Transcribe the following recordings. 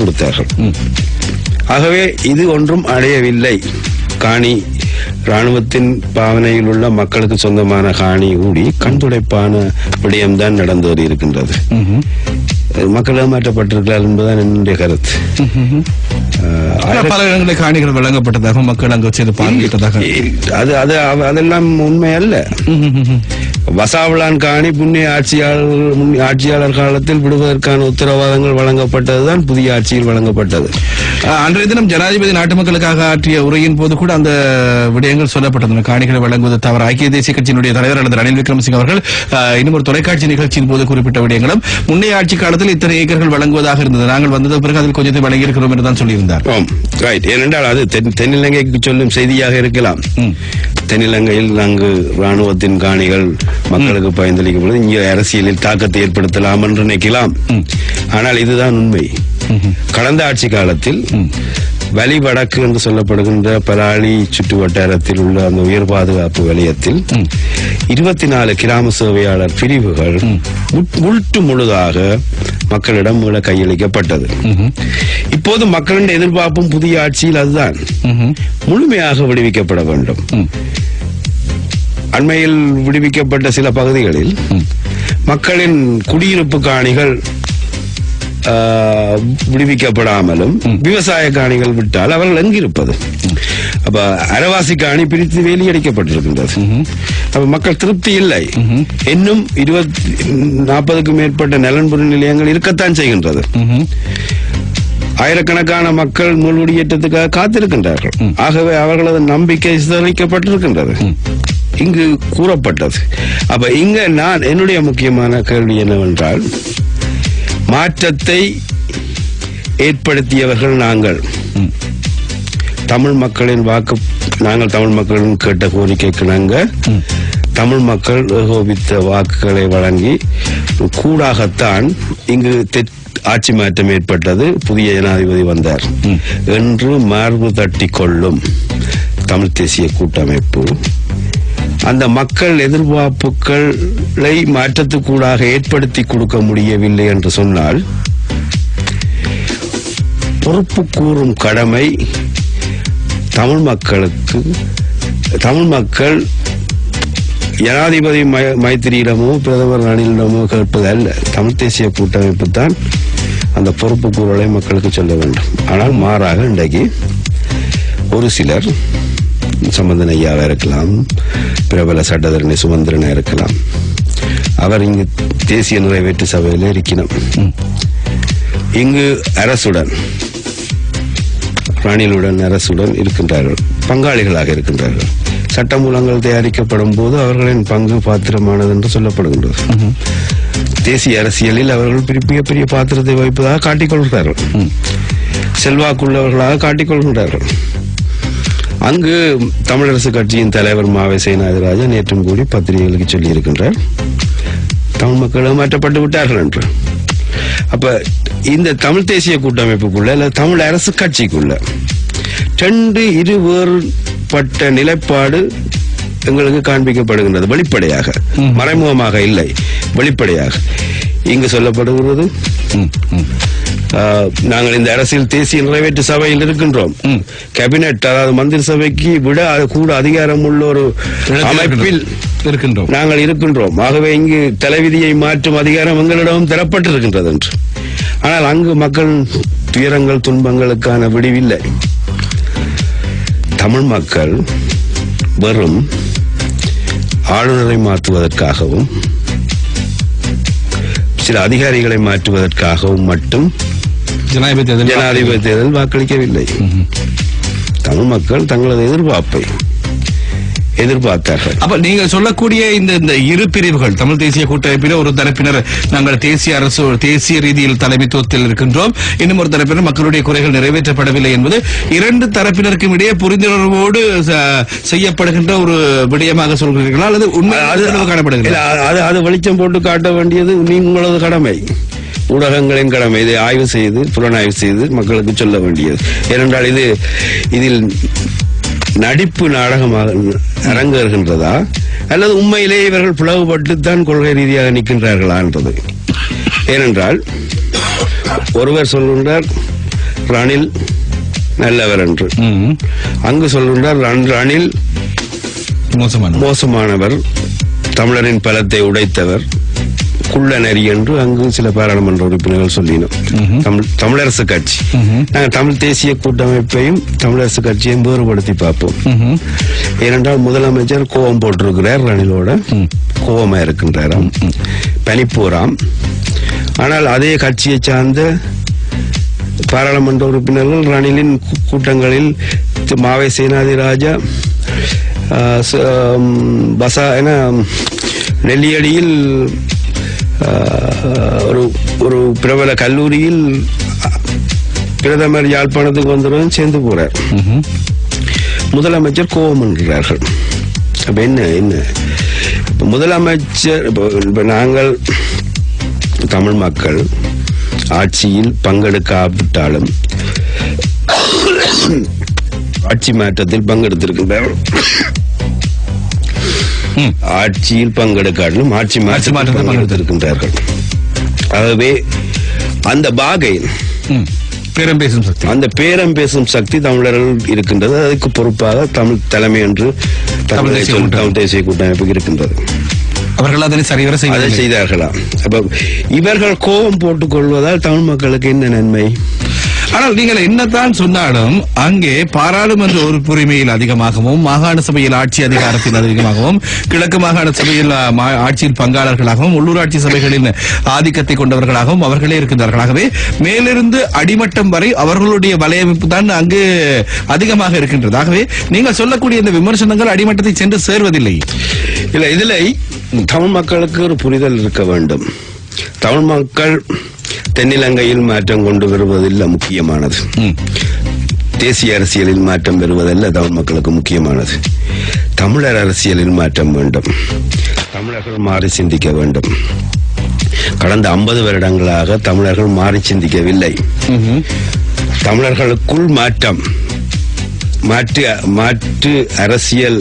கொடுத்தார்கள். ஆகவே இது ஒன்றும் அடையவில்லை. காணி ராணுவத்தின் பாவனையில் உள்ள மக்களுக்கு சொந்தமான காணி கூடி கண்துடைப்பான விடயம்தான் நடந்து வருகின்றது. மக்கள் ஏமாற்றப்பட்டிருக்கிறார் என்பதுதான் என்னுடைய கருத்து. பல இடங்களில் காணிகள் வழங்கப்பட்டதாக மக்கள் அங்கு செய்து பார்வையிட்டதாக அதெல்லாம் உண்மை அல்ல. வசாவளான் காணி புண்ணிய ஆட்சியாளர் காலத்தில் விடுவதற்கான உத்தரவாதங்கள் வழங்கப்பட்டதுதான் புதிய ஆட்சியில் வழங்கப்பட்டது. அன்றைய தினம் ஜனாதிபதி நாட்டு மக்களுக்காக ஆற்றிய உரையின் போது கூட அந்த விடயங்கள் சொல்லப்பட்டது. காணிகளை வழங்குவது தவறு. ஐக்கிய தேசிய கட்சியினுடைய தலைவர் அல்லது ரணில் விக்ரமசிங்க அவர்கள் இன்னும் ஒரு தொலைக்காட்சி நிகழ்ச்சியின் போது குறிப்பிட்ட விடயங்களும் முன்னைய ஆட்சி காலத்தில் இத்தனை ஏக்கர்கள் வழங்குவதாக இருந்தது, நாங்கள் வந்தது பிறகு அதில் கொஞ்சத்தை வழங்கியிருக்கிறோம் என்று தான் சொல்லியிருந்தார். ஏனென்றால் அது தென்னிலங்கைக்கு சொல்லும் செய்தியாக இருக்கலாம். தென்னிலங்கையில் அங்கு ராணுவத்தின் காணிகள் மக்களுக்கு பயந்தளிக்கப்படும், இங்கே அரசியலில் தாக்கத்தை ஏற்படுத்தலாம் என்று நினைக்கலாம். ஆனால் இதுதான் உண்மை. கடந்த ஆட்சி காலத்தில் வலி வடக்கு என்று சொல்லப்படுகின்ற பலாலி சுற்று வட்டாரத்தில் உள்ள அந்த உயர் பாதுகாப்பு வலயத்தில் 24 கிராம சேவையாளர் பிரிவுகள் முற்று முழுதாக மக்களிடம் மீள கையளிக்கப்பட்டது. இப்போது மக்களின் எதிர்பார்ப்பும் புதிய ஆட்சியில் அதுதான், முழுமையாக விடுவிக்கப்பட வேண்டும். அண்மையில் விடுவிக்கப்பட்ட சில பகுதிகளில் மக்களின் குடியிருப்பு காணிகள் விடுவிக்கப்படாமலும் விவசாய காணிகள் விட்டால் அவர்கள் எங்கிருப்பது? அப்ப அரவாசி காணி பிரித்து வேலியடிக்கப்பட்டிருக்கின்றது. அப்ப மக்கள் திருப்தி இல்லை. இன்னும் 40க்கும் மேற்பட்ட நலன்புரி நிலையங்கள் இருக்கத்தான் செய்கின்றது. ஆயிரக்கணக்கான மக்கள் மூழ்குடியேற்றத்துக்காக காத்திருக்கின்றார்கள். ஆகவே அவர்களது நம்பிக்கை சிதறிக்கப்பட்டிருக்கின்றது. இங்கு கூறப்பட்டது. அப்ப இங்க நான் என்னுடைய முக்கியமான கேள்வி என்னவென்றால், மாற்றத்தை ஏற்படுத்தியவர்கள் நாங்கள். தமிழ் மக்களின் வாக்கு, நாங்கள் தமிழ் மக்களின் கேட்ட கோரிக்கைக்கு நாங்கள் தமிழ் மக்கள் ஏகோபித்த வாக்குகளை வழங்கி கூடாகத்தான் இங்கு ஆட்சி மாற்றம் ஏற்பட்டது. புதிய ஜனாதிபதி வந்தார் என்று மார்பு தட்டி கொள்ளும் தமிழ் தேசிய கூட்டமைப்பு அந்த மக்கள் எதிர்பார்ப்புகளை மாற்றத்துக்கூடாக ஏற்படுத்தி கொடுக்க முடியவில்லை என்று சொன்னால், பொறுப்பு கூறும் கடமை தமிழ் மக்களுக்கு. தமிழ் மக்கள் ஜனாதிபதி மைத்திரியிடமோ பிரதமர் ரணிலிடமோ கேட்பது அல்ல. தமிழ் தேசிய கூட்டமைப்பு தான் அந்த பொறுப்பு கூறலை மக்களுக்கு சொல்ல வேண்டும். ஆனால் மாறாக இன்றைக்கு ஒரு சிலர், சம்பந்தன் ஐயாவா இருக்கலாம், பிரபல சட்டத்தரணி சுமந்திரனா இருக்கலாம், அவர் இங்கு தேசிய நிறைவேற்று சபையில் இருக்கணும். இங்கு அரசுடன், ரணிலுடன், அரசுடன் இருக்கின்றார்கள், பங்காளிகளாக இருக்கின்றார்கள். சட்டமூலங்கள் தயாரிக்கப்படும் போது அவர்களின் பங்கு பாத்திரமானது என்று சொல்லப்படுகின்றது. தேசிய அரசியலில் அவர்கள் மிகப்பெரிய பாத்திரத்தை வகிப்பதாக காட்டிக்கொள்கிறார்கள், செல்வாக்குள்ளவர்களாக காட்டிக்கொள்கின்றார்கள். அங்கு தமிழரசு கட்சியின் தலைவர் மாவை சேனாதிராஜன் நேற்றும் கூடி பத்திரிகைகளுக்கு சொல்லி இருக்கின்றார், தமிழ் மக்கள் ஏமாற்றப்பட்டு விட்டார்கள் என்று. அப்ப இந்த தமிழ் தேசிய கூட்டமைப்புக்குள்ள இல்ல தமிழ் அரசு கட்சிக்குள்ள இரு வேறுபட்ட நிலைப்பாடு எங்களுக்கு காண்பிக்கப்படுகின்றது. வெளிப்படையாக, மறைமுகமாக இல்லை, வெளிப்படையாக இங்கு சொல்லப்படுகிறது. நாங்கள் இந்த அரசியல் தேசிய நிறைவேற்று சபையில் இருக்கின்றோம். கேபினெட், அதாவது மந்திரி சபைக்கு விட கூட அதிகாரம் உள்ள ஒரு அமைப்பில் இருக்கின்றோம், நாங்கள் இருக்கின்றோம். ஆகவே இங்கு தலைவிதியை மாற்றும் அதிகாரம் எங்களிடம் தரப்பட்டிருக்கின்றது என்று. ஆனால் அங்கு மக்கள் துயரங்கள் துன்பங்களுக்கான விடிவில்லை. தமிழ் மக்கள் வெறும் ஆளுநரை மாற்றுவதற்காகவும் சில அதிகாரிகளை மாற்றுவதற்காகவும் மட்டும் ஜனாதிபதி தேர்தல் வாக்களிக்கவில்லை. தமிழ் மக்கள் தங்களது எதிர்பார்ப்பை எதிர்பார்த்தார்கள். அப்ப நீங்கள் சொல்லக்கூடிய இந்த இரு பிரிவுகள், தமிழ் தேசிய கூட்டமைப்பில் ஒரு தரப்பினர் நாங்கள் தேசிய அரசு தேசிய ரீதியில் தலைமைத்துவத்தில் இருக்கின்றோம், இன்னும் ஒரு தரப்பினர் மக்களுடைய குறைகள் நிறைவேற்றப்படவில்லை என்பது இரண்டு தரப்பினருக்கும் இடையே புரிந்துணர்வோடு செய்யப்படுகின்ற ஒரு விடயமாக சொல்கிறீர்களா அல்லது உண்மை காணப்படுகிறது? அது வெளிச்சம் போட்டு காட்ட வேண்டியது உங்களது கடமை, ஊடகங்களின் கடமை. இதை ஆய்வு செய்து புலனாய்வு செய்து மக்களுக்கு சொல்ல வேண்டியது. ஏனென்றால் இதில் நடிப்பு நாடகமாக அரங்கேறுகின்றதா அல்லது உண்மையிலேயே இவர்கள் பிளவுபட்டுத்தான் கொள்கை ரீதியாக நிற்கின்றார்களா என்றது. ஏனென்றால் ஒருவர் சொல்கின்றார் ரணில் நல்லவர் என்று. அங்கு சொல்கின்றார் ரணில் மோசமானவர், தமிழரின் பலத்தை உடைத்தவர், குள்ள நெறி என்று அங்கு சில பாராளுமன்ற உறுப்பினர்கள் சொல்லினோம். தமிழரசு கட்சி, நாங்கள் தமிழ் தேசிய கூட்டமைப்பையும் தமிழரசு கட்சியையும் வேறுபடுத்தி பார்ப்போம். ஏனென்றால் முதலமைச்சர் கோபம் போட்டிருக்கிறார், ரணிலோட கோபமா இருக்கின்றாராம், பனிப்போராம். ஆனால் அதே கட்சியை சார்ந்த பாராளுமன்ற உறுப்பினர்கள் ரணிலின் கூட்டங்களில் மாவை சேனாதிராஜா நெல்லியடியில் ஒரு பிரபல கல்லூரியில் பிரதமர் யாழ்ப்பாணத்துக்கு வந்தவுடன் சேர்ந்து போறார். முதலமைச்சர் கோபம் என்கிறார்கள். அப்ப என்ன முதலமைச்சர், நாங்கள் தமிழ் மக்கள் ஆட்சியில் பங்கெடுக்காவிட்டாலும் ஆட்சி மாற்றத்தில் பங்கெடுத்திருக்கின்றார்கள். ஆட்சியில் பங்கெடுக்காட்டிலும் ஆட்சி மாற்றத்தில் பங்கெடுத்திருக்கின்றார்கள். ஆகவே அந்த பாகை அந்த பேரம் பேசும் சக்தி தமிழர்கள் இருக்கின்றது. அதுக்கு பொறுப்பாக தமிழ் தலைமை என்று தமிழ் தேசிய கூட்டமைப்பு இருக்கின்றது. அவர்கள் அதனை சரிவர செய்தார்களா? அப்ப இவர்கள் கோபம் போட்டுக் கொள்வதால் தமிழ் மக்களுக்கு என்ன நன்மை? ஆனால் நீங்கள் என்னத்தான் சொன்னாலும் அங்கே பாராளுமன்ற உறுப்புரிமையில் அதிகமாகவும், மாகாண சபையில் ஆட்சி அதிகாரத்தில் அதிகமாகவும், கிழக்கு மாகாண சபையில் ஆட்சியில் பங்காளர்களாகவும், உள்ளூராட்சி சபைகளின் ஆதிக்கத்தை கொண்டவர்களாகவும் அவர்களே இருக்கின்றார்கள். ஆகவே மேலிருந்து அடிமட்டம் வரை அவர்களுடைய வலையமைப்பு தான் அங்கு அதிகமாக இருக்கின்றது. ஆகவே நீங்கள் சொல்லக்கூடிய இந்த விமர்சனங்கள் அடிமட்டத்தை சென்று சேர்வதில்லை. இல்ல, இதுல தமிழ் மக்களுக்கு ஒரு புரிதல் இருக்க வேண்டும். தமிழ் மக்கள் தென்னிலங்கையில் மாற்றம் கொண்டு வருவதில்லை முக்கியமானது, தேசிய அரசியலில் மாற்றம் பெறுவதல்ல தமிழ் மக்களுக்கு முக்கியமானது. தமிழர் அரசியலில் மாற்றம் வேண்டும். தமிழர்கள் மாறி சிந்திக்க வேண்டும். கடந்த 50 வருடங்களாக தமிழர்கள் மாறி சிந்திக்கவில்லை. தமிழர்களுக்குள் மாற்றம், மாற்று அரசியல்.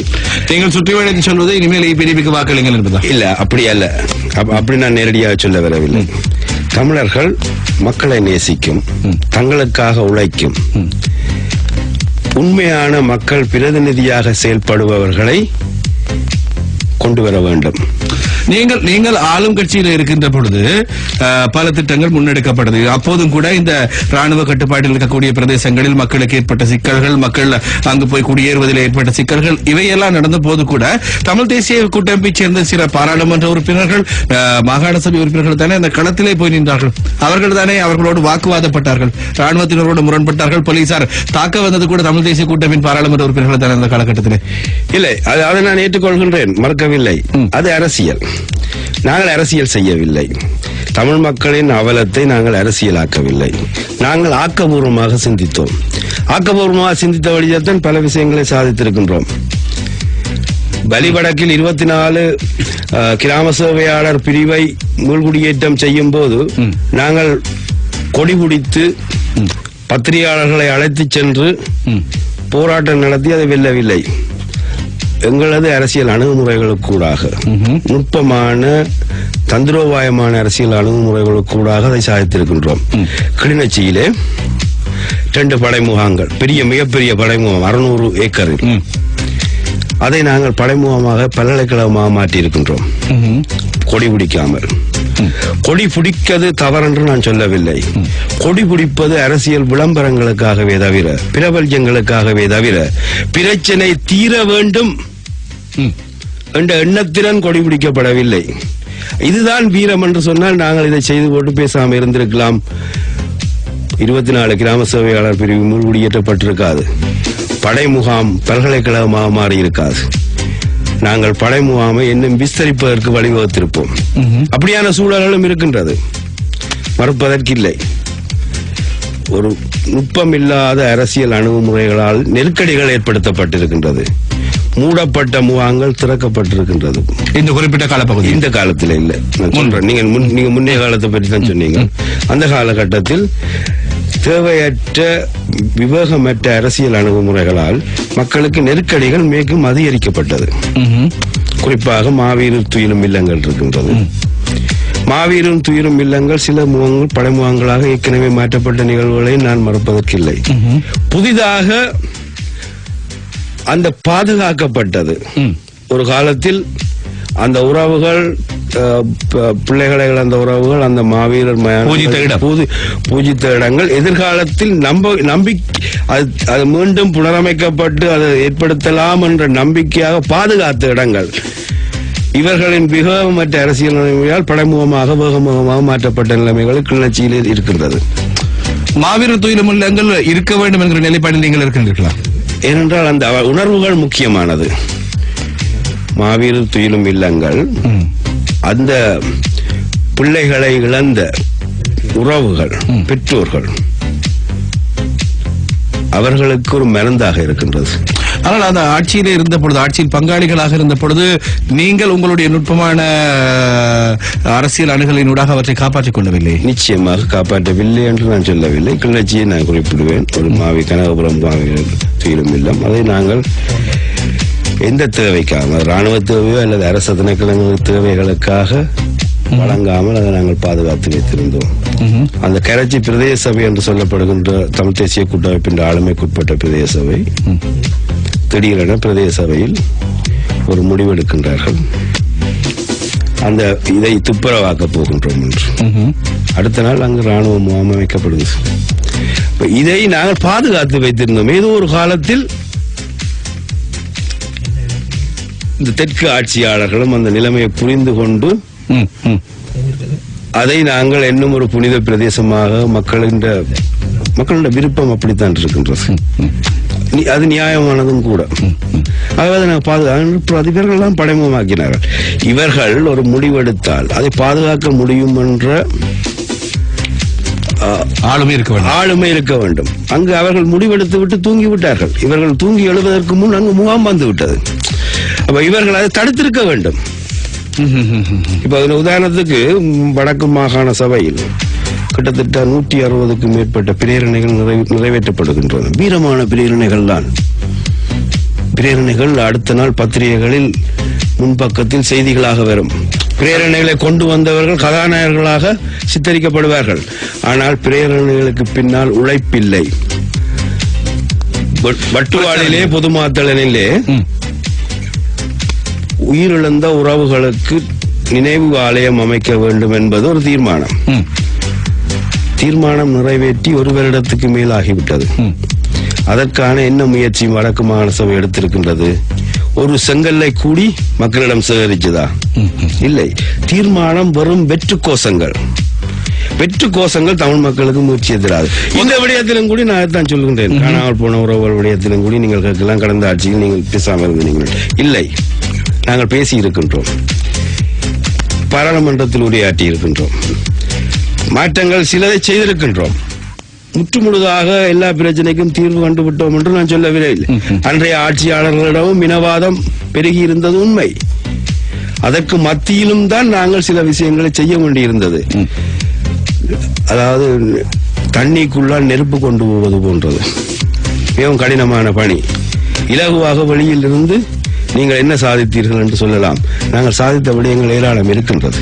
நீங்கள் சுற்றி வளைத்து சொல்வது இனிமேல் பிரிவுக்கு வாக்களிங்கள் என்பதா? இல்ல, அப்படி அல்ல. அப்படி நான் நேரடியாக சொல்ல வரவில்லை. தமிழர்கள் மக்களை நேசிக்கும், தங்களுக்காக உழைக்கும், உண்மையான மக்கள் பிரதிநிதியாக செயல்படுபவர்களை கொண்டு வர வேண்டும். நீங்கள் ஆளும் கட்சியில் இருக்கின்ற பொழுது பல திட்டங்கள் முன்னெடுக்கப்பட்டது. அப்போதும் கூட இந்த ராணுவ கட்டுப்பாட்டில் இருக்கக்கூடிய பிரதேசங்களில் மக்களுக்கு ஏற்பட்ட சிக்கல்கள், மக்கள் அங்கு போய் குடியேறுவதில் ஏற்பட்ட சிக்கல்கள், இவையெல்லாம் நடந்த போது கூட தமிழ் தேசிய கூட்டமைப்பை சேர்ந்த சில பாராளுமன்ற உறுப்பினர்கள், மாகாண சபை உறுப்பினர்கள் தானே அந்த களத்திலே போய் நின்றார்கள். அவர்கள் தானே அவர்களோடு வாக்குவாதப்பட்டார்கள், ராணுவத்தினரோடு முரண்பட்டார்கள், போலீசார் தாக்க வந்தது கூட தமிழ் தேசிய கூட்டமைப்பின் பாராளுமன்ற உறுப்பினர்கள் தானே அந்த காலகட்டத்தில். இல்லை, அதை நான் ஏற்றுக்கொள்கின்றேன், மறக்கவில்லை. அது அரசியல். நாங்கள் அரசியல் செய்யவில்லை. தமிழ் மக்களின் அவலத்தை நாங்கள் அரசியலாக்கவில்லை. நாங்கள் ஆக்கபூர்வமாக சிந்தித்தோம். ஆக்கபூர்வமாக சிந்தித்த வழியால்தான் பல விஷயங்களை சாதித்திருக்கின்றோம். வலிவடக்கில் 24 கிராம சேவையாளர் பிரிவை மீள்குடியேற்றம் செய்யும் போது நாங்கள் கொடி பிடித்து பத்திரிகையாளர்களை அழைத்து சென்று போராட்டம் நடத்தி அதை வெல்லவில்லை. எங்களது அரசியல் அணுகுமுறைகளுக்கூடாக, நுட்பமான தந்திரோபாயமான அரசியல் அணுகுமுறைகளுக்கூடாக அதை சாதித்திருக்கின்றோம். கிளிநொச்சியிலே 2 படைமுகாங்கள், மிகப்பெரிய படைமுகம் 600 ஏக்கரில், அதை நாங்கள் படைமுகமாக பல்கலைக்கழகமாக மாற்றியிருக்கின்றோம். கொடி பிடிக்காமல். கொடி பிடிக்கிறது தவறென்று நான் சொல்லவில்லை. கொடி பிடிப்பது அரசியல் விளம்பரங்களுக்காகவே தவிர, பிரபல்யங்களுக்காகவே தவிர, பிரச்சனை தீர வேண்டும் என்ற எண்ணத்திறன் கொடி பிடிக்கப்படவில்லை. இதுதான் வீரம் என்று சொன்னால் நாங்கள் இதை செய்து போட்டு பேசாமல் இருந்திருக்கலாம். 24 கிராம சேவையாளர் பிரிவு மூழ்குடியேற்றப்பட்டிருக்காது. படை முகாம் பல்கலைக்கழகமாக மாறி இருக்காது. நாங்கள் படை முகாமை இன்னும் விஸ்தரிப்பதற்கு வழிவகுத்திருப்போம். அப்படியான சூழல்களும் இருக்கின்றது, மறுப்பதற்கில்லை. ஒரு நுட்பமில்லாத அரசியல் அணுகுமுறைகளால் நெருக்கடிகள் ஏற்படுத்தப்பட்டிருக்கின்றது. மூடப்பட்ட முகாங்கள் திறக்கப்பட்டிருக்கின்றது. இந்த குறிப்பிட்ட காலப்பகுதி, இந்த காலத்தில் இல்லை நான் சொல்றேன். நீங்க முன்னைய காலத்தை பற்றி தான் சொன்னீங்க. அந்த காலகட்டத்தில் தேவையற்ற விவேகமற்ற அரசியல் அணுகுமுறைகளால் மக்களுக்கு நெருக்கடிகள் மேலும் அதிகரிக்கப்பட்டது. குறிப்பாக மாவீரர் துயிலும் இல்லங்கள் இருக்கின்றது. மாவீரும் துயிரும் இல்லங்கள் சில முகங்கள் படைமுகங்களாக ஏற்கனவே மாற்றப்பட்ட நிகழ்வுகளை நான் மறப்பதற்கில்லை. புதிதாக அந்த பாதுகாக்கப்பட்டது ஒரு காலத்தில் அந்த உறவுகள் பிள்ளைகளை இழந்த உறவுகள் அந்த மாவீரர் பூஜித்த இடங்கள் எதிர்காலத்தில் அது மீண்டும் புனரமைக்கப்பட்டு அதை ஏற்படுத்தலாம் என்ற நம்பிக்கையாக பாதுகாத்த இடங்கள் இவர்களின் மிகமற்ற அரசியல் நிலைமையால் படைமுகமாக வேகமுகமாக மாற்றப்பட்ட நிலைமைகள் கிளர்ச்சியில் இருக்கின்றது. மாவீரர் துயிலும் இல்லங்கள் இருக்க வேண்டும் என்கிற நிலைப்பாடில் நீங்கள் இருக்கின்றீர்களா? ஏனென்றால் அந்த உணர்வுகள் முக்கியமானது. மாவீரர் துயிலும் இல்லங்கள் அந்த பிள்ளைகளை இழந்த உறவுகள் பெற்றோர்கள் அவர்களுக்கு ஒரு மருந்தாக இருக்கின்றது. ஆனால் அந்த ஆட்சியிலே இருந்த பொழுது, ஆட்சியில் பங்காளிகளாக இருந்த பொழுது நீங்கள் உங்களுடைய நுட்பமான அரசியல் அணுகலினூடாக அவற்றை காப்பாற்றிக் கொள்ளவில்லை. நிச்சயமாக காப்பாற்றவில்லை என்று நான் சொல்லவில்லை. கிளர்ச்சியை நான் குறிப்பிடுவேன். ஒரு கனகபுரம் மாவீரர் துயிலும் இல்லம் அதை நாங்கள் எந்த தேவைக்காக, ராணுவ தேவையோ அல்லது அரசு திணைக்களங்கள் தேவைகளுக்காக வழங்காமல் அதை நாங்கள் பாதுகாத்து வைத்திருந்தோம். அந்த கரைச்சி பிரதேச சபை என்று சொல்லப்படுகின்ற தமிழ் தேசிய கூட்டமைப்பின் ஆளுமைக்குட்பட்ட பிரதேச சபை திடீரென பிரதேச சபையில் ஒரு முடிவெடுக்கின்றார்கள். அந்த இதை துப்புரவாக்க போகின்றோம் என்று. அடுத்த நாள் அங்கு ராணுவ முகாம் அமைக்கப்படுது. இதை நாங்கள் பாதுகாத்து வைத்திருந்தோம். ஏதோ ஒரு காலத்தில் இந்த தெற்கு ஆட்சியாளர்களும் அந்த நிலைமையை புரிந்து கொண்டு அதை நாங்கள் இன்னும் ஒரு புனித பிரதேசமாக மக்களின் விருப்பம் அப்படித்தான் இருக்கின்றது. அது நியாயமானதும் கூட. இவர்கள்லாம் படைமுகமாக்கினார்கள். இவர்கள் ஒரு முடிவெடுத்தால் அதை பாதுகாக்க முடியும் என்ற ஆளுமை இருக்க வேண்டும். அங்கு அவர்கள் முடிவெடுத்து விட்டு தூங்கி விட்டார்கள். இவர்கள் தூங்கி எழுவதற்கு முன் அங்கு முகாம் வந்து விட்டது. அப்ப இவர்கள் அதை தடுத்திருக்க வேண்டும். இப்ப உதாரணத்துக்கு வடக்கு மாகாண சபையில் கிட்டத்தட்ட 160க்கும் மேற்பட்ட பிரேரணைகள் நிறைவேற்றப்படுகின்றன. வீரமான பிரேரணைகள் தான். பிரேரணைகள் அடுத்த நாள் பத்திரிகைகளில் முன்பக்கத்தில் செய்திகளாக வரும். பிரேரணைகளை கொண்டு வந்தவர்கள் கதாநாயகர்களாக சித்தரிக்கப்படுவார்கள். ஆனால் பிரேரணைகளுக்கு பின்னால் உழைப்பில்லை. வட்டுவாளிலே பொதுமாத்தலனிலே உயிரிழந்த உறவுகளுக்கு நினைவு ஆலயம் அமைக்க வேண்டும் என்பது ஒரு தீர்மானம். தீர்மானம் நிறைவேற்றி ஒரு வருடத்துக்கு மேல் ஆகிவிட்டது. அதற்கான என்ன முயற்சி வடக்கு மாகாண சபை எடுத்திருக்கின்றது? ஒரு செங்கல்லை கூடி மக்களிடம் சேகரிச்சதா? இல்லை. தீர்மானம் வெறும் வெற்று கோஷங்கள். தமிழ் மக்களுக்கு முயற்சி எதிராது. இந்த விடயத்திலும் கூட நான் தான் சொல்கின்றேன். காணாமல் போன உறவுகள் விடயத்திலும் கூட நீங்கள் கேட்கலாம், கடந்த ஆட்சியில் நீங்கள் பேசாமல் இருந்தீர்கள். இல்லை, நாங்கள் பேசி இருக்கின்றோம். பாராளுமன்றத்தில் உரையாற்றி இருக்கின்றோம். மாற்றங்கள் சிலதை செய்திருக்கின்றோம். முற்றுமுழுதாக எல்லா பிரச்சனைக்கும் தீர்வு கண்டுவிட்டோம் என்று நான் சொல்லவில்லை. அன்றைய ஆட்சியாளர்களிடமும் இனவாதம் பெருகி இருந்தது உண்மை. அதற்கு மத்தியிலும் தான் நாங்கள் சில விஷயங்களை செய்ய வேண்டியிருந்தது. அதாவது தண்ணிக்குள்ளால் நெருப்பு கொண்டு போவது போன்றது. மிகவும் கடினமான பணி. இலகுவாக வெளியில் இருந்து நீங்கள் என்ன சாதித்தீர்கள் என்று சொல்லலாம். நாங்கள் சாதித்த விடயங்கள் ஏராளம் இருக்கின்றது.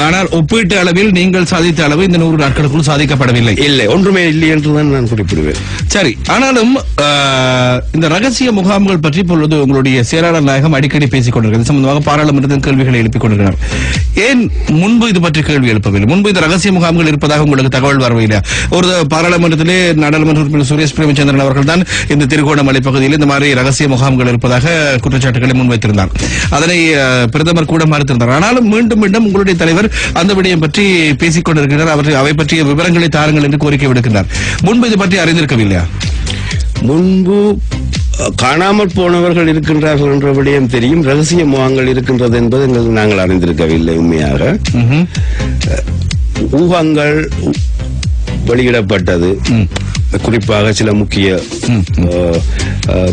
ஆனால் ஒப்பீட்டு அளவில் நீங்கள் சாதித்த அளவு இந்த 100 நாட்களுக்குள் சாதிக்கப்படவில்லை. இல்லை, ஒன்றுமே இல்லை என்றுதான் நான் குறிப்பிடுவேன். சரி, ஆனாலும் இந்த ரகசிய முகாம்கள் பற்றி இப்பொழுது உங்களுடைய செயலாளர் நாயகம் அடிக்கடி பேசிக் கொண்டிருக்கிறது. சம்பந்தமாக பாராளுமன்றத்தில் கேள்விகளை எழுப்பிக் கொண்டிருக்கிறார். ஏன் முன்பு இது பற்றி கேள்வி எழுப்பவில்லை? முன்பு இந்த ரகசிய முகாம்கள் இருப்பதாக உங்களுக்கு தகவல் வரவில்லை? ஒரு பாராளுமன்றத்திலே நாடாளுமன்ற உறுப்பினர் சுரேஷ் பிரேமச்சந்திரன் அவர்கள் தான் இந்த திருகோணமலை பகுதியில் இந்த மாதிரி ரகசிய முகாம்கள் இருப்பதாக குற்றச்சாட்டுகளை முன்வைத்திருந்தார். அதனை பிரதமர் கூட மறுத்திருந்தார். ஆனாலும் மீண்டும் உங்களுடைய தலைவர் அந்த விடயம் பற்றி பேசிக் கொண்டிருக்கிறார். அவை பற்றிய விவரங்களை தாருங்கள் என்று கோரிக்கை விடுக்கிறார். முன்பு இது பற்றி அறிந்திருக்கவில்லையா? முன்பு காணாமல் போனவர்கள் இருக்கின்றார்கள் என்ற விடயம் தெரியும். ரகசிய முகாம்கள் இருக்கின்றது என்பது நாங்கள் அறிந்திருக்கவில்லை. உண்மையாக ஊகங்கள் வெளியிடப்பட்டது. குறிப்பாக சில முக்கிய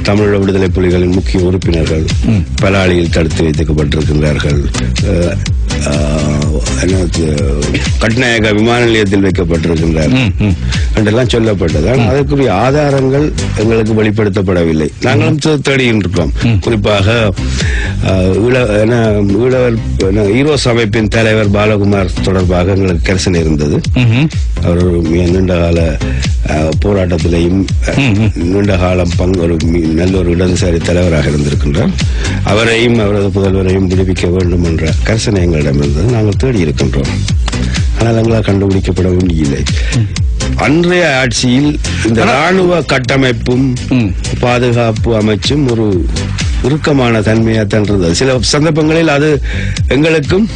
தமிழீழ விடுதலை புலிகளின் முக்கிய உறுப்பினர்கள் பலாலியில் தடுத்து வைக்கப்பட்டிருக்கின்றார்கள். கட்நாயக விமான நிலையத்தில் வைக்கப்பட்டிருக்கின்றார் என்றெல்லாம் சொல்லப்பட்டது. ஆனால் அதற்குரிய ஆதாரங்கள் எங்களுக்கு வெளிப்படுத்தப்படவில்லை. நாங்களும் தேடுகின்றோம். குறிப்பாக ஈரோஸ் அமைப்பின் தலைவர் பாலகுமார் தொடர்பாக எங்களுக்கு கரிசனை இருந்தது. அவர் நீண்டகால போராட்டத்திலேயும் நீண்ட காலம் நல்ல ஒரு இடதுசாரி தலைவராக இருந்திருக்கின்றார். அவரையும் அவரது புதல்வரையும் விடுவிக்க வேண்டும் என்ற கரிசனை எங்களிடம் இருந்தது. நாங்கள் தேடி இருக்கின்றோம். ஆனால் எங்களால் கண்டுபிடிக்கப்பட வேண்டியில்லை. அன்றைய ஆட்சியில் இந்த ராணுவ கட்டமைப்பும் பாதுகாப்பு அமைச்சும் ஒரு இறுக்கமான தன்மையாத்தான் இருந்தது. சில சந்தர்ப்பங்களில் அது எங்களுக்கும்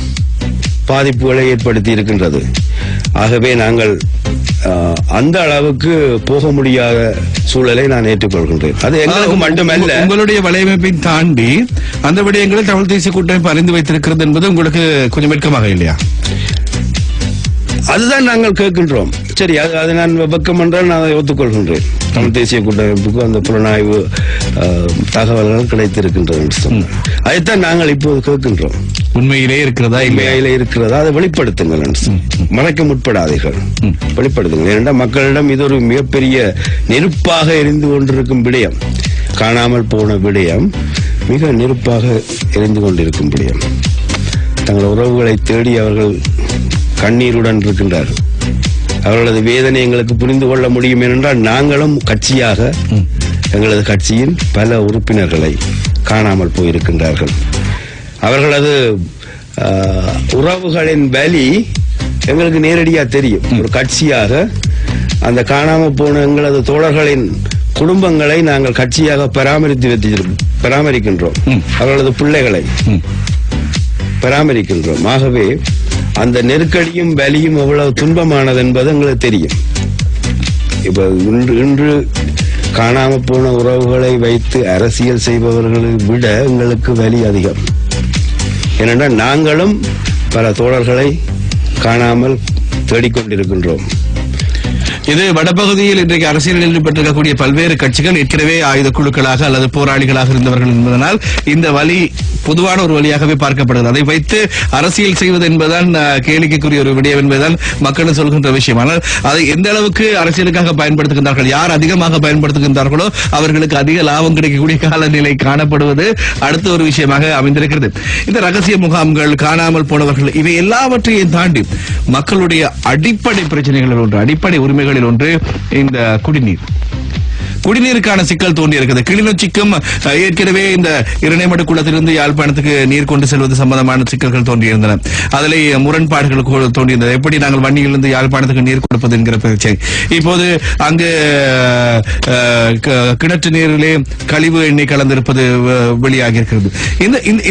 பாதிப்புகளை ஏற்படுத்தி இருக்கின்றது. ஆகவே நாங்கள் அந்த அளவுக்கு போக முடியாத சூழலை நான் ஏற்றுக்கொள்கின்றேன். அது எங்களுக்கு மட்டுமல்ல, உங்களுடைய வலையமைப்பை தாண்டி அந்த விடயங்களை தமிழ் தேசிய கூட்டமைப்பு அறிந்து வைத்திருக்கிறது என்பது உங்களுக்கு கொஞ்சம் வெட்கமாக இல்லையா? அதுதான் நாங்கள் கேட்கின்றோம். சரி, அது நான் வெக்கம் என்றால் நான் அதை ஒத்துக்கொள்கின்றேன். தமிழ் தேசிய கூட்டமைப்புக்கு அந்த புலனாய்வு தகவல்கள் கிடைத்திருக்கின்றது. அதைத்தான் நாங்கள் இப்போது கேட்கின்றோம். உண்மையிலே இருக்கிறதா அதை வெளிப்படுத்துங்கள். மறைக்க முற்படாதீர்கள், வெளிப்படுத்துங்கள். ஏனென்றால் மக்களிடம் இது ஒரு மிகப்பெரிய நெருப்பாக எரிந்து கொண்டிருக்கும் விடயம். காணாமல் போன விடயம் மிக நெருப்பாக எரிந்து கொண்டிருக்கும் விடயம். தங்கள் உறவுகளை தேடி அவர்கள் கண்ணீருடன் இருக்கின்றார்கள். அவர்களது வேதனை எங்களுக்கு புரிந்து கொள்ள முடியும் என்றால் நாங்களும் கட்சியாக எங்களது கட்சியின் பல உறுப்பினர்களை காணாமல் போயிருக்கின்றார்கள். அவர்களது உறவுகளின் வலி எங்களுக்கு நேரடியாக தெரியும். ஒரு கட்சியாக அந்த காணாமல் போன எங்களது தோழர்களின் குடும்பங்களை நாங்கள் கட்சியாக பராமரிக்கின்றோம். அவர்களது பிள்ளைகளை பராமரிக்கின்றோம். ஆகவே அந்த நெருக்கடியும் வலியும் எவ்வளவு துன்பமானது என்பது எங்களுக்கு தெரியும். இப்ப இன்று காணாம போன உறவுகளை வைத்து அரசியல் செய்பவர்களை விட எங்களுக்கு வலி அதிகம். ஏனென்றால் நாங்களும் பல தோழர்களை காணாமல் தேடிக்கொண்டிருக்கின்றோம். இது வடபகுதியில் இன்றைக்கு அரசியலில் ஈடுபட்டிருக்கக்கூடிய பல்வேறு கட்சிகள் ஏற்கனவே ஆயுத குழுக்களாக அல்லது போராளிகளாக இருந்தவர்கள் என்பதனால் இந்த வழி பொதுவான ஒரு வழியாகவே பார்க்கப்படுகிறது. அதை வைத்து அரசியல் செய்வது என்பதுதான் கேளிக்கைக்குரிய ஒரு விடயம் என்பதுதான் மக்கள் சொல்கின்ற விஷயம். ஆனால் அதை எந்த அளவுக்கு அரசியலுக்காக பயன்படுத்துகின்றார்கள், யார் அதிகமாக பயன்படுத்துகின்றார்களோ அவர்களுக்கு அதிக லாபம் கிடைக்கக்கூடிய காலநிலை காணப்படுவது அடுத்த ஒரு விஷயமாக அமைந்திருக்கிறது. இந்த ரகசிய முகாம்கள், காணாமல் போனவர்கள், இவை எல்லாவற்றையும் தாண்டி மக்களுடைய அடிப்படை பிரச்சனைகளில் ஒன்று, அடிப்படை உரிமைகளில் ஒன்று இந்த குடிநீருக்கான சிக்கல் தோண்டி இருக்குது. கிளிநொச்சிக்கும் ஏற்கனவே இந்த இரணைமடு குளத்திலிருந்து யாழ்ப்பாணத்துக்கு நீர் கொண்டு செல்வது சம்பந்தமான சிக்கல்கள் தோன்றியிருந்தன. அதிலே முரண்பாடுகள் தோன்றியிருந்தது. எப்படி நாங்கள் வன்னியிலிருந்து யாழ்ப்பாணத்துக்கு நீர் கொடுப்பது என்கிற பிரச்சனை. இப்போது அங்கு கிணற்று நீரிலே கழிவு எண்ணெய் கலந்திருப்பது வெளியாகி இருக்கிறது.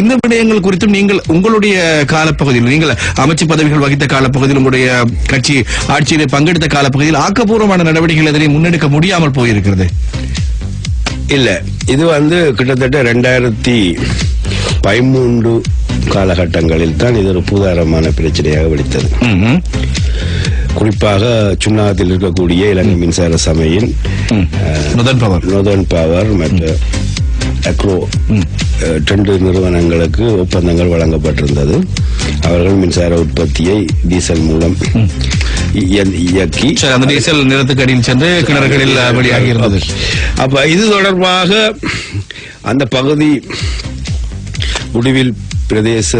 இந்த விடயங்கள் குறித்தும் நீங்கள் உங்களுடைய காலப்பகுதியில், நீங்கள் அமைச்சு பதவிகள் வகித்த காலப்பகுதியில், உங்களுடைய கட்சி ஆட்சியிலே பங்கெடுத்த காலப்பகுதியில் ஆக்கப்பூர்வமான நடவடிக்கைகள் எதனை முன்னெடுக்க முடியாமல் போயிருக்கிறது. இல்ல, இது கிட்டத்தட்ட 2013 காலகட்டங்களில் தான் இது ஒரு பூதாரமான பிரச்சனையாக வெடித்தது. குறிப்பாக சுன்னாகத்தில் இருக்கக்கூடிய இலங்கை மின்சார சபையின் நொதர்ன் பவர் மற்றும் அக்ரோ 2 நிறுவனங்களுக்கு ஒப்பந்தங்கள் வழங்கப்பட்டிருந்தது. அவர்கள் மின்சார உற்பத்தியை டீசல் மூலம் இயக்கி அந்த டீசல் நிலத்துக்கடியில் சென்று கிணறுகளில் வெளியாகி இருந்தது. அப்ப இது தொடர்பாக அந்த பகுதி முடிவில் பிரதேச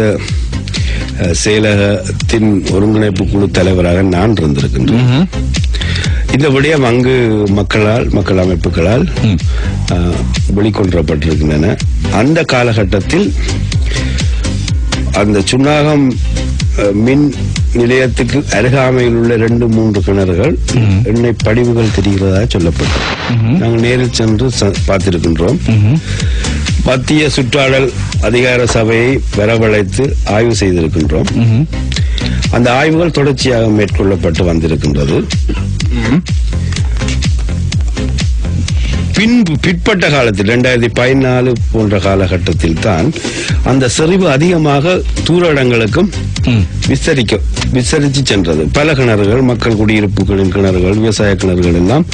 செயலகத்தின் ஒருங்கிணைப்பு குழு தலைவராக நான் இருந்திருக்கின்றேன். இந்த விடயம் அங்கு மக்கள் அமைப்புகளால் வெளிக்கொணரப்பட்டிருக்கின்றன. அந்த காலகட்டத்தில் அந்த சுன்னாகம் மின் நிலையத்துக்கு அருகாமையில் உள்ள 2-3 கிணறுகள் எண்ணெய் படிவுகள் தெரிகிறதா சொல்லப்பட்டது. நாங்கள் நேரில் சென்று பார்த்திருக்கின்றோம். மத்திய சுற்றாடல் அதிகார சபையை வரவழைத்து ஆய்வு செய்திருக்கின்றோம். அந்த ஆய்வுகள் தொடர்ச்சியாக மேற்கொள்ளப்பட்டு வந்திருக்கின்றது. பிற்பட்ட காலத்தில் 2014 போன்ற காலகட்டத்தில் தான் அந்த செறிவு அதிகமாக தூர இடங்களுக்கும் விசரித்து சென்றது. பல கிணறுகள், மக்கள் குடியிருப்புகளின் கிணறுகள், விவசாய கிணறுகள் எல்லாம்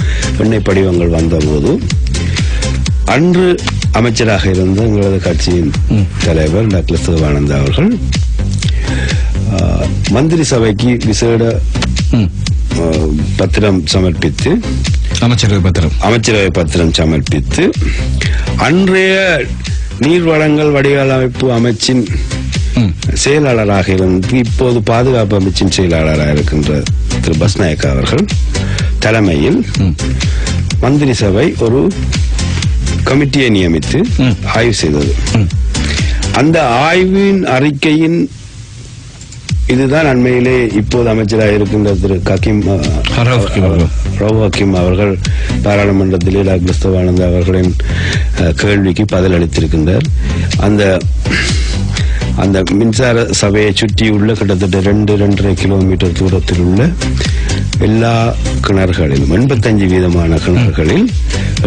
எண்ணெய் படிவங்கள் வந்தபோது அன்று அமைச்சராக இருந்த எங்களது கட்சியின் தலைவர் டாக்டர் சிவானந்தா அவர்கள் மந்திரி சபைக்கு விசேட பத்திரம் சமர்ப்பித்து, அமைச்சரவை பத்திரம் சமர்ப்பித்து அன்றைய நீர்வளங்கள் வடிகால் அமைப்பு அமைச்சின் செயலாளராக இருந்து இப்போது பாதுகாப்பு அமைச்சின் செயலாளராக இருக்கின்ற திரு பஸ்நாயக்கா அவர்கள் தலைமையில் மந்திரி சபை ஒரு கமிட்டியை நியமித்து ஆய்வு செய்தது. அந்த ஆய்வின் அறிக்கையின் இதுதான் அண்மையிலே இப்போது அமைச்சராக இருக்கின்ற திரு ரவு ஹக்கீம் அவர்கள் பாராளுமன்றத்திலே டாக்டர் ஸ்தவானந்த அவர்களின் கேள்விக்கு பதில் அளித்திருக்கின்றார். அந்த மின்சார சபையை சுற்றியுள்ள கிட்டத்தட்ட 2-2.5 கிலோமீட்டர் தூரத்தில் உள்ள எல்லா கிணறுகளிலும் 85% கிணறுகளில்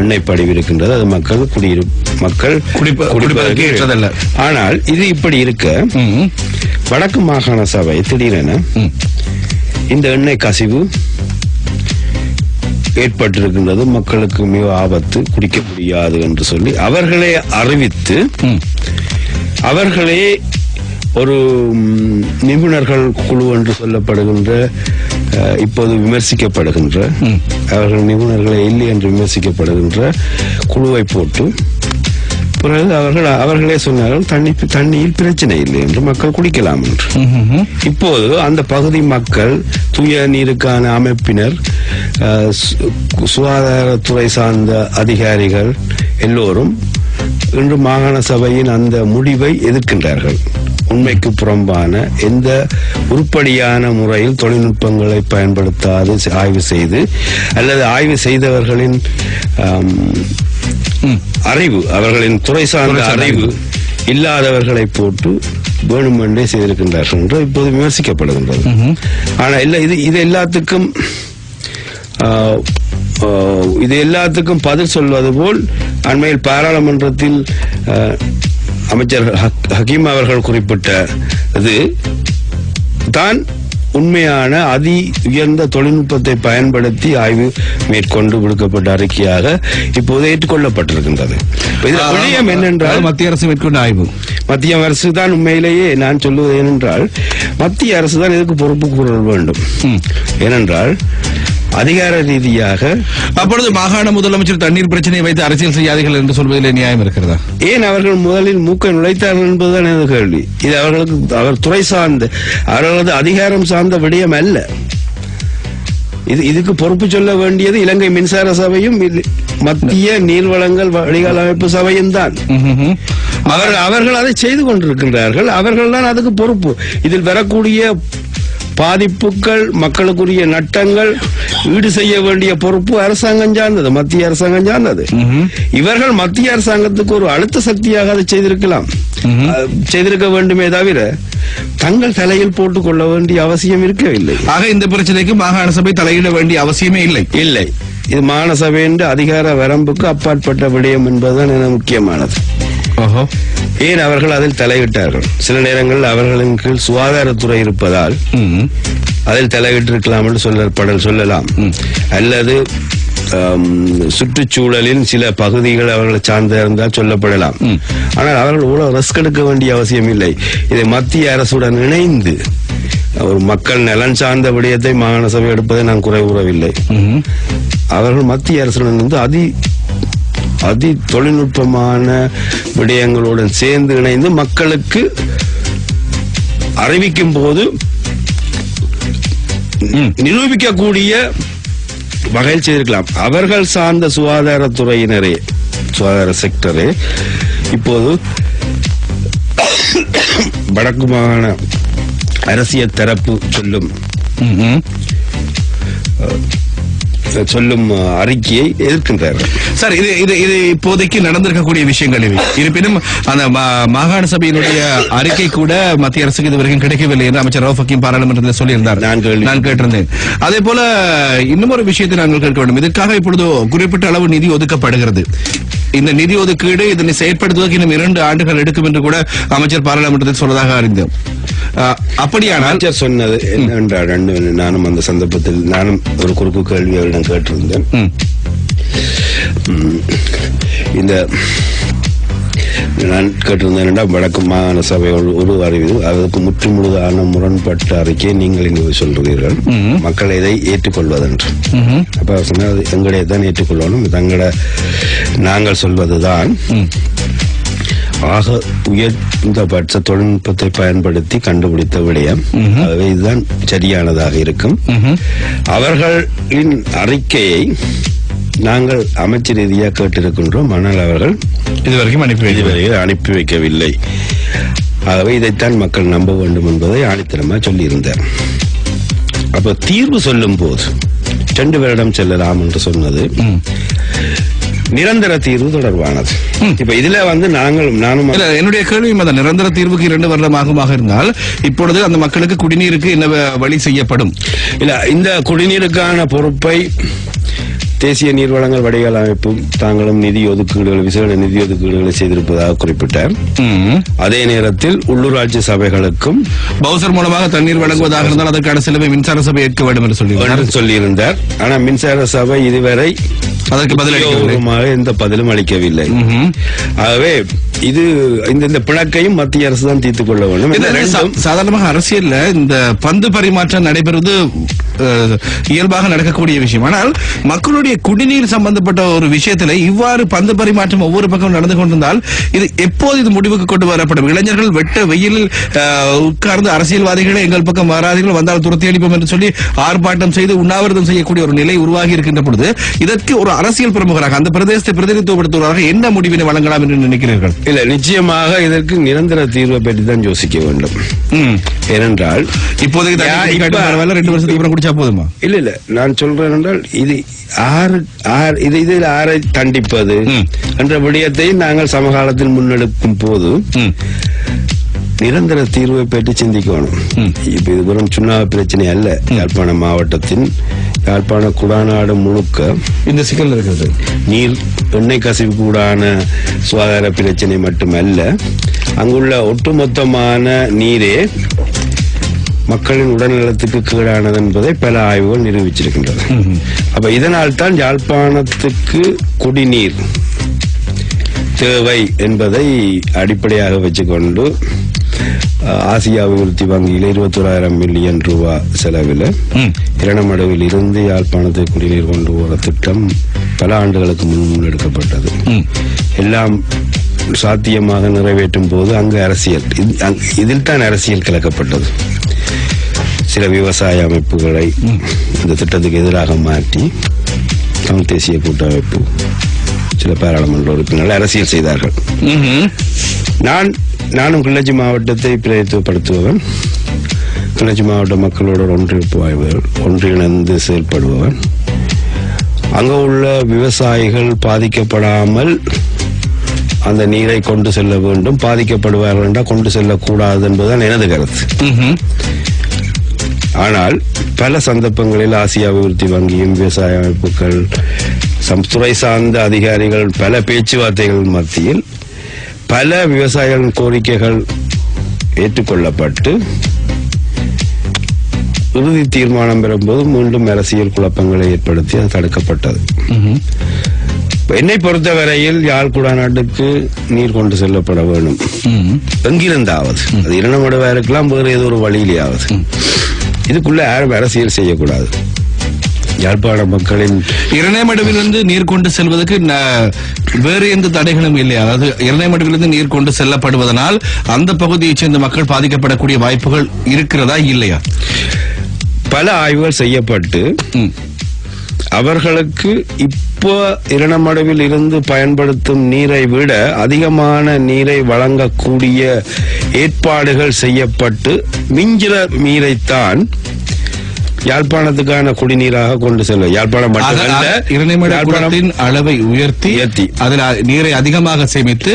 எண்ணெய் படிவு இருக்கின்றது. அது மக்கள் குடிப்பதற்கு ஏற்றதல்ல. ஆனால் இது இப்படி இருக்க வடக்கு மாகாண சபை திடீரென இந்த எண்ணெய் கசிவு ஏற்பட்டிருக்கின்றது, மக்களுக்கு மிக ஆபத்து, குடிக்க முடியாது என்று சொல்லி அவர்களே அறிவித்து அவர்களே ஒரு நிபுணர்கள் குழு என்று சொல்லப்படுகின்ற இப்போது விமர்சிக்கப்படுகின்ற அவர்கள் நிபுணர்களை இல்லை என்று விமர்சிக்கப்படுகின்ற குழுவை போட்டு பிறகு அவர்களே சொன்னார்கள் தண்ணியில் பிரச்சனை இல்லை என்று, மக்கள் குடிக்கலாம் என்று. இப்போது அந்த பகுதி மக்கள், தூய நீருக்கான அமைப்பினர், சுகாதாரத்துறை சார்ந்த அதிகாரிகள் எல்லோரும் இன்று மாகாண சபையின் அந்த முடிவை எதிர்க்கின்றார்கள். உண்மைக்கு புறம்பான எந்த உருப்படியான முறையில் தொழில்நுட்பங்களை பயன்படுத்தாது ஆய்வு செய்து அல்லது ஆய்வு செய்தவர்களின் அறிவு, அவர்களின் துறை சார்ந்த அறிவு இல்லாதவர்களை போட்டு வேணுமென்றே செய்திருக்கின்றார்கள் என்று இப்போது விமர்சிக்கப்படுகின்றது. ஆனால் இது எல்லாத்துக்கும் பதில் சொல்வது போல் அண்மையில் பாராளுமன்றத்தில் அமைச்சர் ஹக்கீம் அவர்கள் குறிப்பிட்டது தான் உண்மையான அதி உயர்ந்த தொழில்நுட்பத்தை பயன்படுத்தி ஆய்வு மேற்கொண்டு விடுக்கப்பட்ட அறிக்கையாக இப்போது ஏற்றுக்கொள்ளப்பட்டிருக்கின்றது. விஷயம் என்னென்றால் மத்திய அரசு மேற்கொண்ட ஆய்வு, மத்திய அரசு தான் உண்மையிலேயே நான் சொல்லுவது ஏனென்றால் மத்திய அரசு தான் இதுக்கு பொறுப்பு கூற வேண்டும். ஏனென்றால் அதிகார ரீதியாக அப்பொழுது மாகாண முதலமைச்சர் தண்ணீர் பிரச்சனையை வைத்து அரசியல் செய்யாதீர்கள் என்று சொல்வதில் நியாயம் இருக்கிறதா? ஏன் அவர்கள் முதலில் மூக்கை நுழைத்தார்கள் என்பதுதான் எனது கேள்வி. இது அவர் துறை சார்ந்த, அவர்களது அதிகாரம் சார்ந்த விடயம் அல்ல. இதுக்கு பொறுப்பு சொல்ல வேண்டியது இலங்கை மின்சார சபையும் மத்திய நீர்வளங்கள் வடிகால் அமைப்பு சபையும் தான். அவர்கள் அதை செய்து கொண்டிருக்கின்றார்கள். அவர்கள் தான் அதுக்கு பொறுப்பு. இதில் வரக்கூடிய பாதிப்புகள், மக்களுக்குரிய நட்டங்கள் ஈடு செய்ய வேண்டிய பொறுப்பு அரசாங்கம் சார்ந்தது, மத்திய அரசாங்கம் சார்ந்தது. இவர்கள் மத்திய அரசாங்கத்துக்கு ஒரு அழுத்த சக்தியாக அதை செய்திருக்க வேண்டுமே தவிர தங்கள் தலையில் போட்டுக் கொள்ள வேண்டிய அவசியம் இருக்கவில்லை. ஆக இந்த பிரச்சனைக்கு மாகாண சபை தலையிட வேண்டிய அவசியமே இல்லை. இது மாகாண சபை என்ற அதிகார வரம்புக்கு அப்பாற்பட்ட விடயம் என்பதுதான் என முக்கியமானது. ஏன் அவர்கள் அதில் தலையிட்டார்கள்? சில நேரங்களில் அவர்களின் கீழ் சுகாதாரத்துறை இருப்பதால் அதில் தலையிட்டிருக்கலாம் என்று சொல்லலாம். அல்லது சுற்றுச்சூழலின் சில பகுதிகள் அவர்களை சார்ந்த இருந்தால் சொல்லப்படலாம். ஆனால் அவர்கள் இவ்வளவு ரிஸ்க் எடுக்க வேண்டிய அவசியம் இல்லை. இதை மத்திய அரசுடன் இணைந்து ஒரு மக்கள் நலன் சார்ந்த விடயத்தை மாகாண சபை எடுப்பதை நான் குறை கூறவில்லை. அவர்கள் மத்திய அரசுடன் இருந்து அதி தொழில்நுட்பமான விடயங்களுடன் சேர்ந்து இணைந்து மக்களுக்கு அறிவிக்கும் போது நிரூபிக்கக்கூடிய வகையில் செய்திருக்கலாம். அவர்கள் சார்ந்த சுகாதாரத்துறையினரே, சுகாதார செக்டரே இப்போது வடக்கு மாகாண அரசியல் தரப்பு சொல்லும் அறிக்கையை எதிர்க்கின்றார்கள். சார், இது இப்போதைக்கு நடந்திருக்கக்கூடிய விஷயங்கள் இவை. இருப்பினும் அந்த மாகாண சபையினுடைய அறிக்கை கூட மத்திய அரசுக்கு இதுவரைக்கும் கிடைக்கவில்லை என்று அமைச்சர் ரவு ஹக்கீம் பாராளுமன்றத்தில் சொல்லியிருந்தார். நான் கேட்டிருந்தேன். அதே போல இன்னும் ஒரு விஷயத்தை நாங்கள் கேட்க வேண்டும். இதற்காக இப்பொழுது குறிப்பிட்ட அளவு நிதி ஒதுக்கப்படுகிறது. இந்த நிதி ஒதுக்கீடு இதனை செயற்படுத்துவதற்கு இன்னும் 2 ஆண்டுகள் எடுக்கும் என்று கூட அமைச்சர் பாராளுமன்றத்தில் சொல்வதாக அறிந்தோம். அப்படியானால் அமைச்சர் சொன்னது என்னென்றால், நானும் அந்த சந்தர்ப்பத்தில் ஒரு குறுக்கு கேள்வி அவரிடம் கேட்டிருந்தேன். இந்த நான் கேட்டிருந்தேன், வடக்கு மாகாண சபை ஒரு அறிவு அதற்கு முற்றுமுழுதான முரண்பட்ட அறிக்கையை நீங்கள் இங்கு சொல்றீர்கள், மக்கள் இதை ஏற்றுக்கொள்வதென்று. அப்ப சொன்னால் எங்களை தான் ஏற்றுக்கொள்ளணும், நாங்கள் சொல்வதுதான் ஆக உயர்ந்தபட்ச தொழில்நுட்பத்தை பயன்படுத்தி கண்டுபிடித்த விடயம். ஆகவே இதுதான் சரியானதாக இருக்கும். அவர்களின் அறிக்கையை நாங்கள் அமைச்சர் ரீதியாக கேட்டிருக்கின்றோம், ஆனால் அவர்கள் இதுவரைக்கும் அனுப்பி வைக்கவில்லை. ஆகவே இதைத்தான் மக்கள் நம்ப வேண்டும் என்பதை ஆணித்தரமாக சொல்லியிருந்தார். அப்ப தீர்வு சொல்லும் போது 2 வருடம் செல்லலாம் என்று சொன்னது நிரந்தர தீர்வு தொடர்பானது. இப்ப இதுல நானும் என்னுடைய கேள்வி நிரந்தர தீர்வுக்கு 2 வருடமாக இருந்தால் இப்பொழுது அந்த மக்களுக்கு குடிநீருக்கு என்ன வழி செய்யப்படும்? இல்ல, இந்த குடிநீருக்கான பொறுப்பை தேசிய நீர் வழங்கல் வடிகால் அமைப்பும் தாங்களும் விசேட நிதி ஒதுக்கீடுகளை செய்திருப்பதாக குறிப்பிட்டார். அதே நேரத்தில் உள்ளூராட்சி சபைகளுக்கும் பவுசர் மூலமாக தண்ணீர் வழங்குவதாக இருந்தால் அதற்கான செலவை மின்சார சபை ஏற்க வேண்டும் என்று சொல்லியிருந்தார். ஆனா மின்சார சபை இதுவரை அதற்கு பதிலளிக்கவில்லை, எந்த பதிலும் அளிக்கவில்லை. ஆகவே இது இந்த பிணக்கையும் மத்திய அரசு தான் தீர்த்துக் கொள்ள வேண்டும். சாதாரணமாக அரசியல்ல இந்த பந்து பரிமாற்றம் நடைபெறுவது இயல்பாக நடக்கக்கூடிய விஷயம். ஆனால் மக்களுடைய குடிநீர் சம்பந்தப்பட்ட ஒரு விஷயத்துல இவ்வாறு பந்து பரிமாற்றம் ஒவ்வொரு பக்கம் நடந்து கொண்டிருந்தால் இது எப்போது இது முடிவுக்கு கொண்டு வரப்படும்? இளைஞர்கள் வெட்ட வெயிலில் உட்கார்ந்து அரசியல்வாதிகளை எங்கள் பக்கம் வராதிகள் வந்தால் துரத்தி அடிப்போம் என்று சொல்லி ஆர்ப்பாட்டம் செய்து உண்ணாவிரதம் செய்யக்கூடிய ஒரு நிலை உருவாகி இருக்கின்ற பொழுது இதற்கு ஒரு அரசியல் பிரமுகராக அந்த பிரதேசத்தை பிரதிநிதித்துவப்படுத்துவதாக என்ன முடிவினை வழங்கலாம் என்று நினைக்கிறீர்கள்? இல்ல, நிச்சயமாக இதற்கு நிரந்தர தீர்வை பற்றி தான் யோசிக்க வேண்டும். ஏனென்றால் இப்போதைக்கு 2 வருஷத்துக்கு அப்புறம் குடிச்சா போதுமா? இல்ல, நான் சொல்றேன் என்றால் இது ஆரை தண்டிப்பது என்ற விடயத்தை நாங்கள் சமகாலத்தில் முன்னெடுக்கும் போது நிரந்தர தீர்வை பற்றி சிந்திக்கணும். இப்ப இது வெறும் சுண்ணாம்பு பிரச்சனை அல்ல. யாழ்ப்பாண மாவட்டத்தின் யாழ்ப்பாண குடாநாடு முழுக்க இந்த சிக்கல் இருக்கிறது. நீர் எண்ணெய் கசிவு கூடான சுகாதார பிரச்சனை மட்டுமல்ல, அங்குள்ள ஒட்டுமொத்தமான நீரே மக்களின் உடல்நலத்துக்கு கீழானது என்பதை பல ஆய்வுகள் நிரூபிச்சிருக்கின்றன. அப்ப இதனால் தான் யாழ்ப்பாணத்துக்கு குடிநீர் தேவை என்பதை அடிப்படையாக வச்சுக்கொண்டு ஆசியா அபிவிருத்தி வங்கியில் 21,000 மில்லியன் ரூபாய் செலவில் இரணமடுவில் இருந்து யாழ்ப்பாணத்தை குடிநீர் கொண்டு போற திட்டம் பல ஆண்டுகளுக்கு முன்னெடுக்கப்பட்டது. எல்லாம் சாத்தியமாக நிறைவேற்றும் போது அங்கு அரசியல், இதில் தான் அரசியல் கலக்கப்பட்டது. சில விவசாய அமைப்புகளை இந்த திட்டத்துக்கு எதிராக மாற்றி தமிழ் தேசிய கூட்டமைப்பு சில பாராளுமன்ற உறுப்பினர்கள் அரசியல் செய்தார்கள். நானும் கிளிநொச்சி மாவட்டத்தை பிரதிநிதித்துவப்படுத்துபவன். கிளிநொச்சி மாவட்ட மக்களோட ஒன்றிணைந்து செயல்படுபவன். அங்க உள்ள விவசாயிகள் பாதிக்கப்படாமல் அந்த நீரை கொண்டு செல்ல வேண்டும், பாதிக்கப்படுவார்கள் என்றால் கொண்டு செல்லக்கூடாது என்பதுதான் எனது கருத்து. ஆனால் பல சந்தர்ப்பங்களில் ஆசியா அபிவிருத்தி வங்கியும் விவசாய அமைப்புகள் துறை சார்ந்த அதிகாரிகள் பல பேச்சுவார்த்தைகள் மத்தியில் பல விவசாயிகளின் கோரிக்கைகள் ஏற்றுக்கொள்ளப்பட்டு இறுதி தீர்மானம் பெறும்போது மீண்டும் அரசியல் குழப்பங்களை ஏற்படுத்தி அது தடுக்கப்பட்டது. என்னை பொறுத்தவரையில் யாழ் குடாநாட்டுக்கு நீர் கொண்டு செல்லப்பட வேண்டும் எங்கிருந்தாவது. அது இரணமடுவா இருக்கலாம், வேறு ஏதோ ஒரு வழியிலேயாவது. இதுக்குள்ள யாரும் அரசியல் செய்யக்கூடாது. யாழ்ப்பாண மக்களின் இரணைமடுவிலிருந்து நீர் கொண்டு செல்வதற்கு வேறு எந்த தடைகளும் இல்லையா? அதாவது இரணைமடுவிலிருந்து நீர் கொண்டு செல்லப்படுவதனால் அந்த பகுதியைச் சேர்ந்த மக்கள் பாதிக்கப்படக்கூடிய வாய்ப்புகள் இருக்கிறதா இல்லையா? பல ஆய்வுகள் செய்யப்பட்டு அவர்களுக்கு இப்போ இரணமடுவில் இருந்து பயன்படுத்தும் நீரை விட அதிகமான நீரை வழங்கக்கூடிய ஏற்பாடுகள் செய்யப்பட்டு மிஞ்சிற நீரைத்தான் யாழ்ப்பாணத்துக்கான குடிநீராக கொண்டு செல்லும். யாழ்ப்பாணம் மட்டுமல்ல, இரணைமடுவின் அளவை உயர்த்தி அதில் நீரை அதிகமாக சேமித்து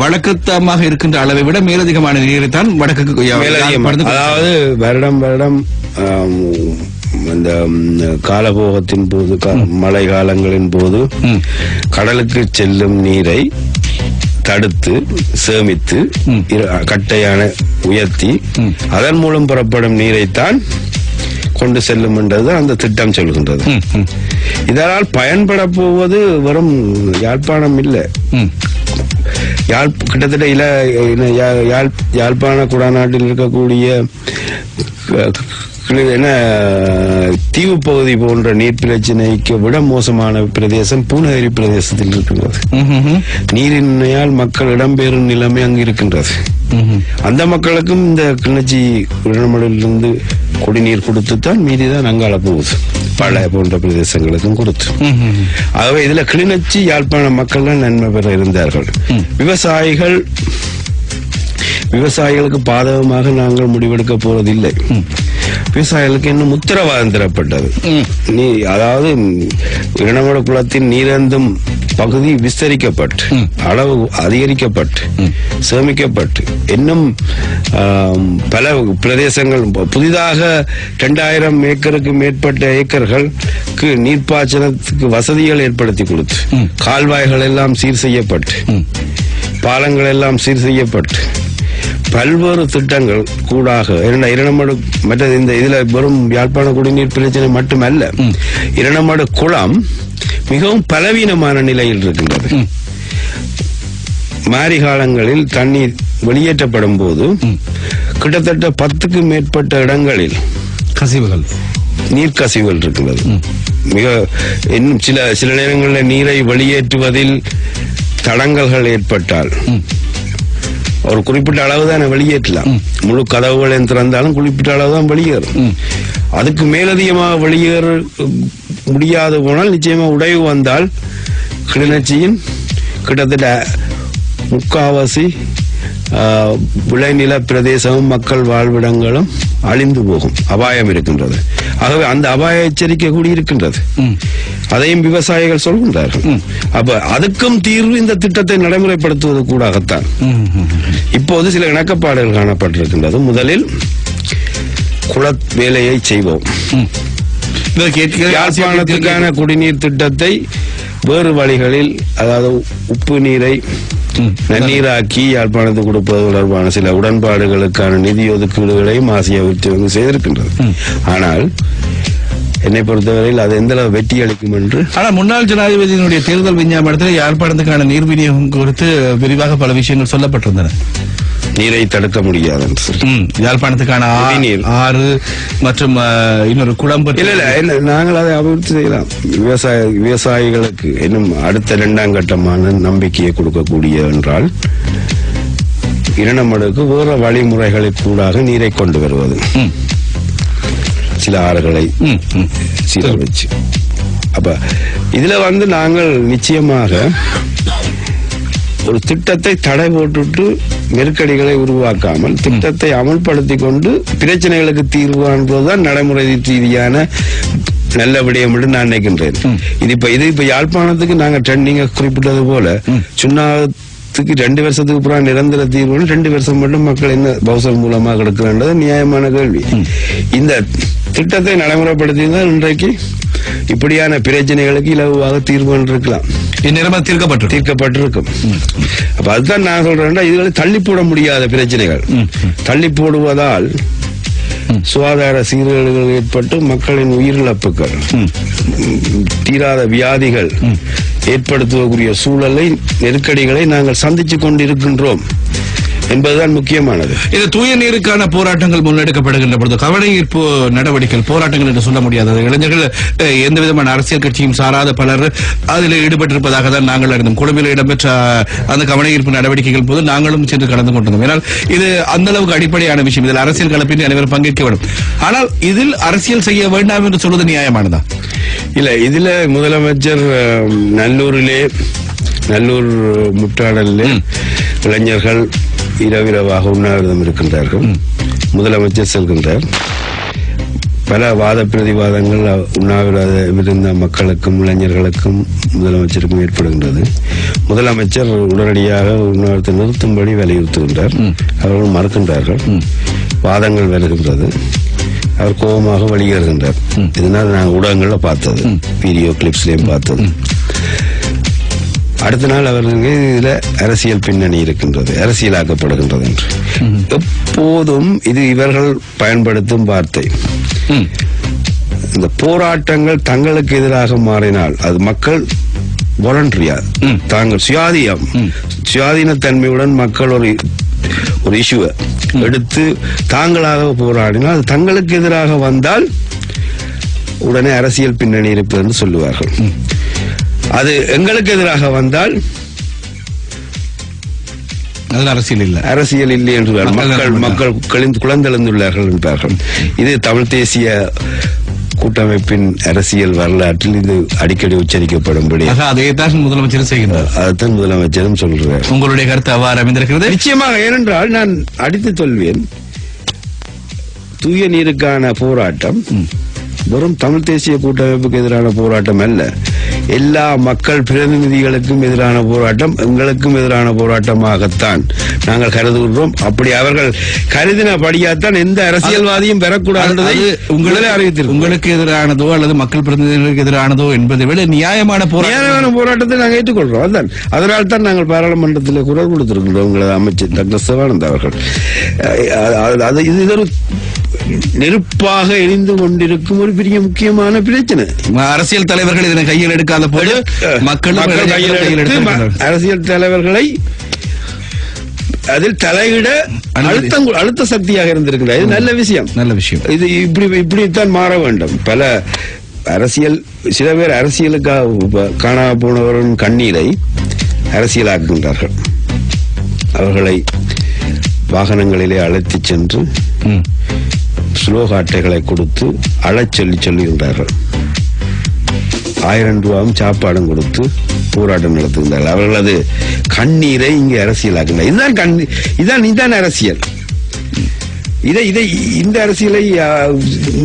வழக்கமாக இருக்கின்ற அளவை விட மேலதிகமான நீரை தான் வடக்கு, அதாவது வருடம் இந்த காலபோகத்தின் போது, மழை காலங்களின் போது கடலுக்கு செல்லும் நீரை தடுத்து சேமித்து கட்டையான உயர்த்தி அதன் மூலம் புறப்படும் நீரைத்தான் கொண்டு செல்லும் என்றது அந்த திட்டம் சொல்கின்றது. இதனால் பயன்பட போவது வெறும் யாழ்ப்பாணம் இல்லை, கிட்டத்தட்ட யாழ்ப்பாண குடாநாட்டில் இருக்கக்கூடிய தீவு பகுதி போன்ற நீர் பிரச்சனைக்கு விட மோசமான பிரதேசம் பூநகரி பிரதேசத்தில் இருக்கின்றது. நீரின்மையால் மக்கள் இடம்பெயரும் நிலைமை அங்கு இருக்கின்றது. அந்த மக்களுக்கும் இந்த கிளர்ச்சி இடமலிருந்து குடிநீர் கொடுத்துத்தான் மீதிதான் அங்காள போகுது, பழைய போன்ற பிரதேசங்களுக்கும் கொடுத்து. ஆகவே இதுல கிளிநொச்சி யாழ்ப்பாண மக்கள் நன்மை பெற இருந்தார்கள். விவசாயிகளுக்கு பாதகமாக நாங்கள் முடிவெடுக்க போவதில்லை. விவசாயிகளுக்கு இன்னும் உத்தரவாதம் தரப்பட்டது. அதாவது இரணமட குளத்தின் நீரந்தும் பகுதி விஸ்தரிக்கப்பட்டு அளவு அதிகரிக்கப்பட்டு சேமிக்கப்பட்டு இன்னும் பல பிரதேசங்கள் புதிதாக 2000 ஏக்கருக்கு மேற்பட்ட ஏக்கர்களுக்கு நீர்ப்பாய்ச்சலுக்கு வசதிகள் ஏற்படுத்தி கொடுத்து, கால்வாய்கள் எல்லாம் சீர் செய்யப்பட்டு, பாலங்கள் எல்லாம் சீர் செய்யப்பட்டு, பல்வேறு திட்டங்கள் கூடாக இரணமடு மற்றது இந்த இதுல வெறும் யாழ்ப்பாண குடிநீர் பிரச்சனை மட்டுமல்ல, இரணமடு குளம் மிகவும் பலவீனமான நிலையில் இருக்கின்றது. மாரி காலங்களில் தண்ணீர் வெளியேற்றப்படும் போது கிட்டத்தட்ட 10க்கு மேற்பட்ட இடங்களில் கசிவுகள் நீர்க்கசிவுகள் இருக்கின்றது. மிக இன்னும் சில நேரங்களில் நீரை வெளியேற்றுவதில் தடங்கல்கள் ஏற்பட்டால் ஒரு குறிப்பிட்ட அளவு தான் வெளியேற்றலாம். முழு கதவுகள் திறந்தாலும் குறிப்பிட்ட அளவு தான் வெளியேறும். அதுக்கு மேலதிகமாக வெளியேற முடியாது போனால் நிச்சயமா உடைவு வந்தால் கிளிநொச்சியின் கிட்டத்தட்ட முக்காவாசி விளைநில பிரதேசமும் மக்கள் வாழ்விடங்களும் அழிந்து போகும் அபாயம் இருக்கின்றது. ஆகவே அந்த அபாய எச்சரிக்கை கூடி இருக்கின்றது. அதையும் விவசாயிகள் சொல்கின்றார்கள். அப்ப அதுக்கும் தீர்வு இந்த திட்டத்தை நடைமுறைப்படுத்துவது கூடத்தான். இப்போது சில இணக்கப்பாடுகள் காணப்பட்டிருக்கின்றது. முதலில் குள வேலையை செய்வோம். யாழ்ப்பாணத்துக்கான குடிநீர் திட்டத்தை வேறு வழிகளில், அதாவது உப்பு நீரை நன்னீராக்கி யாழ்ப்பாணத்துக்கு கொடுப்பது தொடர்பான சில உடன்பாடுகளுக்கான நிதி ஒதுக்கீடுகளையும் ஆசியா செய்திருக்கின்றது. ஆனால் என்னை பொறுத்தவரையில் அது எந்த அளவு வெற்றி அளிக்கும் என்று. ஆனால் முன்னாள் ஜனாதிபதியினுடைய தேர்தல் விஞ்ஞாபனத்தில் யாழ்ப்பாணத்துக்கான நீர் விநியோகம் குறித்து விரிவாக பல விஷயங்கள் சொல்லப்பட்டிருந்தன. நீரை தடுக்க முடியாது என்று சொல்லி யாழ்ப்பாணத்துக்கான ஆறு மற்றும் இன்னொரு குளம் இல்ல நாங்கள் அதை அபிவிருத்தி செய்யலாம். விவசாயிகளுக்கு இன்னும் அடுத்த 2ஆம் கட்டமான நம்பிக்கையை கொடுக்கக்கூடிய என்றால் இரணமடுக்கு வேற வழிமுறைகளை கூடாக நீரை கொண்டு வருவது, சில ஆறுகளை சீரழிச்சு. அப்ப இதுல நாங்கள் நிச்சயமாக ஒரு திட்டத்தை தடை போட்டுட்டு நெருக்கடிகளை உருவாக்காமல் திட்டத்தை அமல்படுத்தி கொண்டு பிரச்சனைகளுக்கு தீர்வு காண்பதுதான் நடைமுறை ரீதியான நல்ல விடயம் என்று நான் நினைக்கின்றேன். இது இப்ப யாழ்ப்பாணத்துக்கு நாங்க நீங்க குறிப்பிட்டது போல சுண்ணாத்துக்கு 2 வருஷத்துக்கு அப்புறம் நிரந்தர தீர்வு 2 வருஷம் மட்டும் மக்கள் என்ன பௌசல் மூலமாக எடுக்கிறது நியாயமான கேள்வி. இந்த திட்டத்தை நடைமுறைப்படுத்தினால் இன்றைக்கு இப்படியான பிரச்சனைகளுக்கு இலகுவாக தீர்வு இருக்கலாம், தீர்க்கப்பட்டிருக்கும். அப்ப அதுதான் நான் சொல்றேன், இதுகளை தள்ளி போட முடியாத பிரச்சனைகள். தள்ளி போடுவதால் சுகாதார சீர்கேடுகள் ஏற்பட்டு மக்களின் உயிரிழப்புகள், தீராத வியாதிகள் ஏற்படுத்தக்கூடிய சூழலை, நெருக்கடிகளை நாங்கள் சந்தித்துக் கொண்டிருக்கின்றோம் என்பதுதான் முக்கியமானது. இது தூய நீருக்கான போராட்டங்கள் முன்னெடுக்கப்படுகின்ற பொழுது கவனஈர்ப்பு நடவடிக்கைகள், போராட்டங்கள் என்று சொல்ல முடியாது. இளைஞர்கள் எந்த விதமான அரசியல் கட்சியும் சாராத பலர் அதில் ஈடுபட்டிருப்பதாக தான் நாங்கள் அறிந்தோம். கொழும்பில் இடம்பெற்ற அந்த கவனஈர்ப்பு நடவடிக்கைகள் போது நாங்களும் சென்று கலந்து கொண்டிருந்தோம். ஏனால் இது அந்த அளவுக்கு அடிப்படையான விஷயம். இதில் அரசியல் கலப்பின்றி அனைவரும் பங்கேற்க வேண்டும். ஆனால் இதில் அரசியல் செய்ய வேண்டாம் என்று சொல்வது நியாயமானதா? இல்ல, இதுல முதலமைச்சர் நல்லூர் முற்றாடலில் இளைஞர்கள் இரவிரவாக உண்ணாவிரதம் இருக்கின்றார்கள். முதலமைச்சர் செல்கின்றார். பல வாத பிரதிவாதங்கள் உண்ணாவிரதம் இருந்த மக்களுக்கும் இளைஞர்களுக்கும் முதலமைச்சருக்கும் ஏற்படுகின்றது. முதலமைச்சர் உடனடியாக உண்ணாவிரதத்தை நிறுத்தும்படி வலியுறுத்துகின்றார். அவர்கள் மறுக்கின்றார்கள். வாதங்கள் வருகின்றது. அவர் கோபமாக வெளியேறுகின்றார். இதனால் நாங்கள் ஊடகங்கள்ல பார்த்தது, வீடியோ கிளிப்ஸ்லயும் பார்த்தது. அடுத்த நாள் அவர்களுக்கு இதுல அரசியல் பின்னணி இருக்கின்றது, அரசியலாக்கப்படுகின்றது என்று. எப்போதும் இது இவர்கள் பயன்படுத்தும் வார்த்தை. இந்த போராட்டங்கள் தங்களுக்கு எதிராக மாறினால் அது மக்கள் வாலண்டரியா தாங்கள் சுயாதீனத்தன்மையுடன் மக்கள் ஒரு இஷ்யூவை எடுத்து தாங்களாக போராடினால் அது தங்களுக்கு எதிராக வந்தால் உடனே அரசியல் பின்னணி இருப்பது என்று சொல்லுவார்கள். அது எங்களுக்கு எதிராக வந்தால் அரசியல் இல்லை என்று மக்கள் குழந்தெழுந்துள்ளார்கள் என்பார்கள். இது தமிழ் தேசிய கூட்டமைப்பின் அரசியல் வரலாற்றில் இது அடிக்கடி உச்சரிக்கப்படும்படி அதைத்தான் முதலமைச்சர் செய்கின்றார். அதைத்தான் முதலமைச்சரும் சொல்றார். உங்களுடைய கருத்து அவ்வாறு அமைந்திருக்கிறது? நிச்சயமாக. ஏனென்றால் நான் அடித்து சொல்வேன், தூய நீருக்கான போராட்டம் வெறும் தமிழ் தேசிய கூட்டமைப்புக்கு எதிரான போராட்டம் அல்ல, எல்லா மக்கள் பிரதிநிதிகளுக்கும் எதிரான போராட்டம், எங்களுக்கும் எதிரான போராட்டமாகத்தான் நாங்கள் கருதுகின்றோம். அப்படி அவர்கள் கருதினபடியாத்தான் எந்த அரசியல்வாதியும் பெறக்கூடாது உங்களே அறிவித்திருக்கிறோம். உங்களுக்கு எதிரானதோ அல்லது மக்கள் பிரதிநிதிகளுக்கு எதிரானதோ என்பதை விட நியாயமான போராட்டத்தை நாங்கள் ஏற்றுக்கொள்றோம். அதுதான், அதனால் தான் நாங்கள் பாராளுமன்றத்தில் குரல் கொடுத்திருக்கின்றோம். உங்களது அமைச்சர் டாக்டர் சிவானந்த் அவர்கள் இது ஒரு நெருப்பாக எரிந்து கொண்டிருக்கும் ஒரு பெரிய முக்கியமான பிரச்சனை. அரசியல் தலைவர்கள் இதனை கையில் எடுக்காத போது மக்கள் அரசியல் தலைவர்களை அதில் தலையிட அழுத்த சக்தியாக இருந்திருக்கிறது. இது நல்ல விஷயம். இது இப்படித்தான் மாற வேண்டும். பல அரசியல் சில பேர் அரசியலுக்காக காணாம போனவரின் கண்ணீரை அரசியலாக்குகின்றார்கள். அவர்களை வாகனங்களிலே அழைத்து சென்று ஸ்லோக அட்டைகளை கொடுத்து சொல்லுகின்றார்கள். 1000 ரூபாயும் சாப்பாடும் கொடுத்து போராட்டம் நடத்துகின்றார்கள். அவர்களது கண்ணீரை இங்கே அரசியலாக்குகிறார். இதுதான் அரசியல். இந்த அரசியலை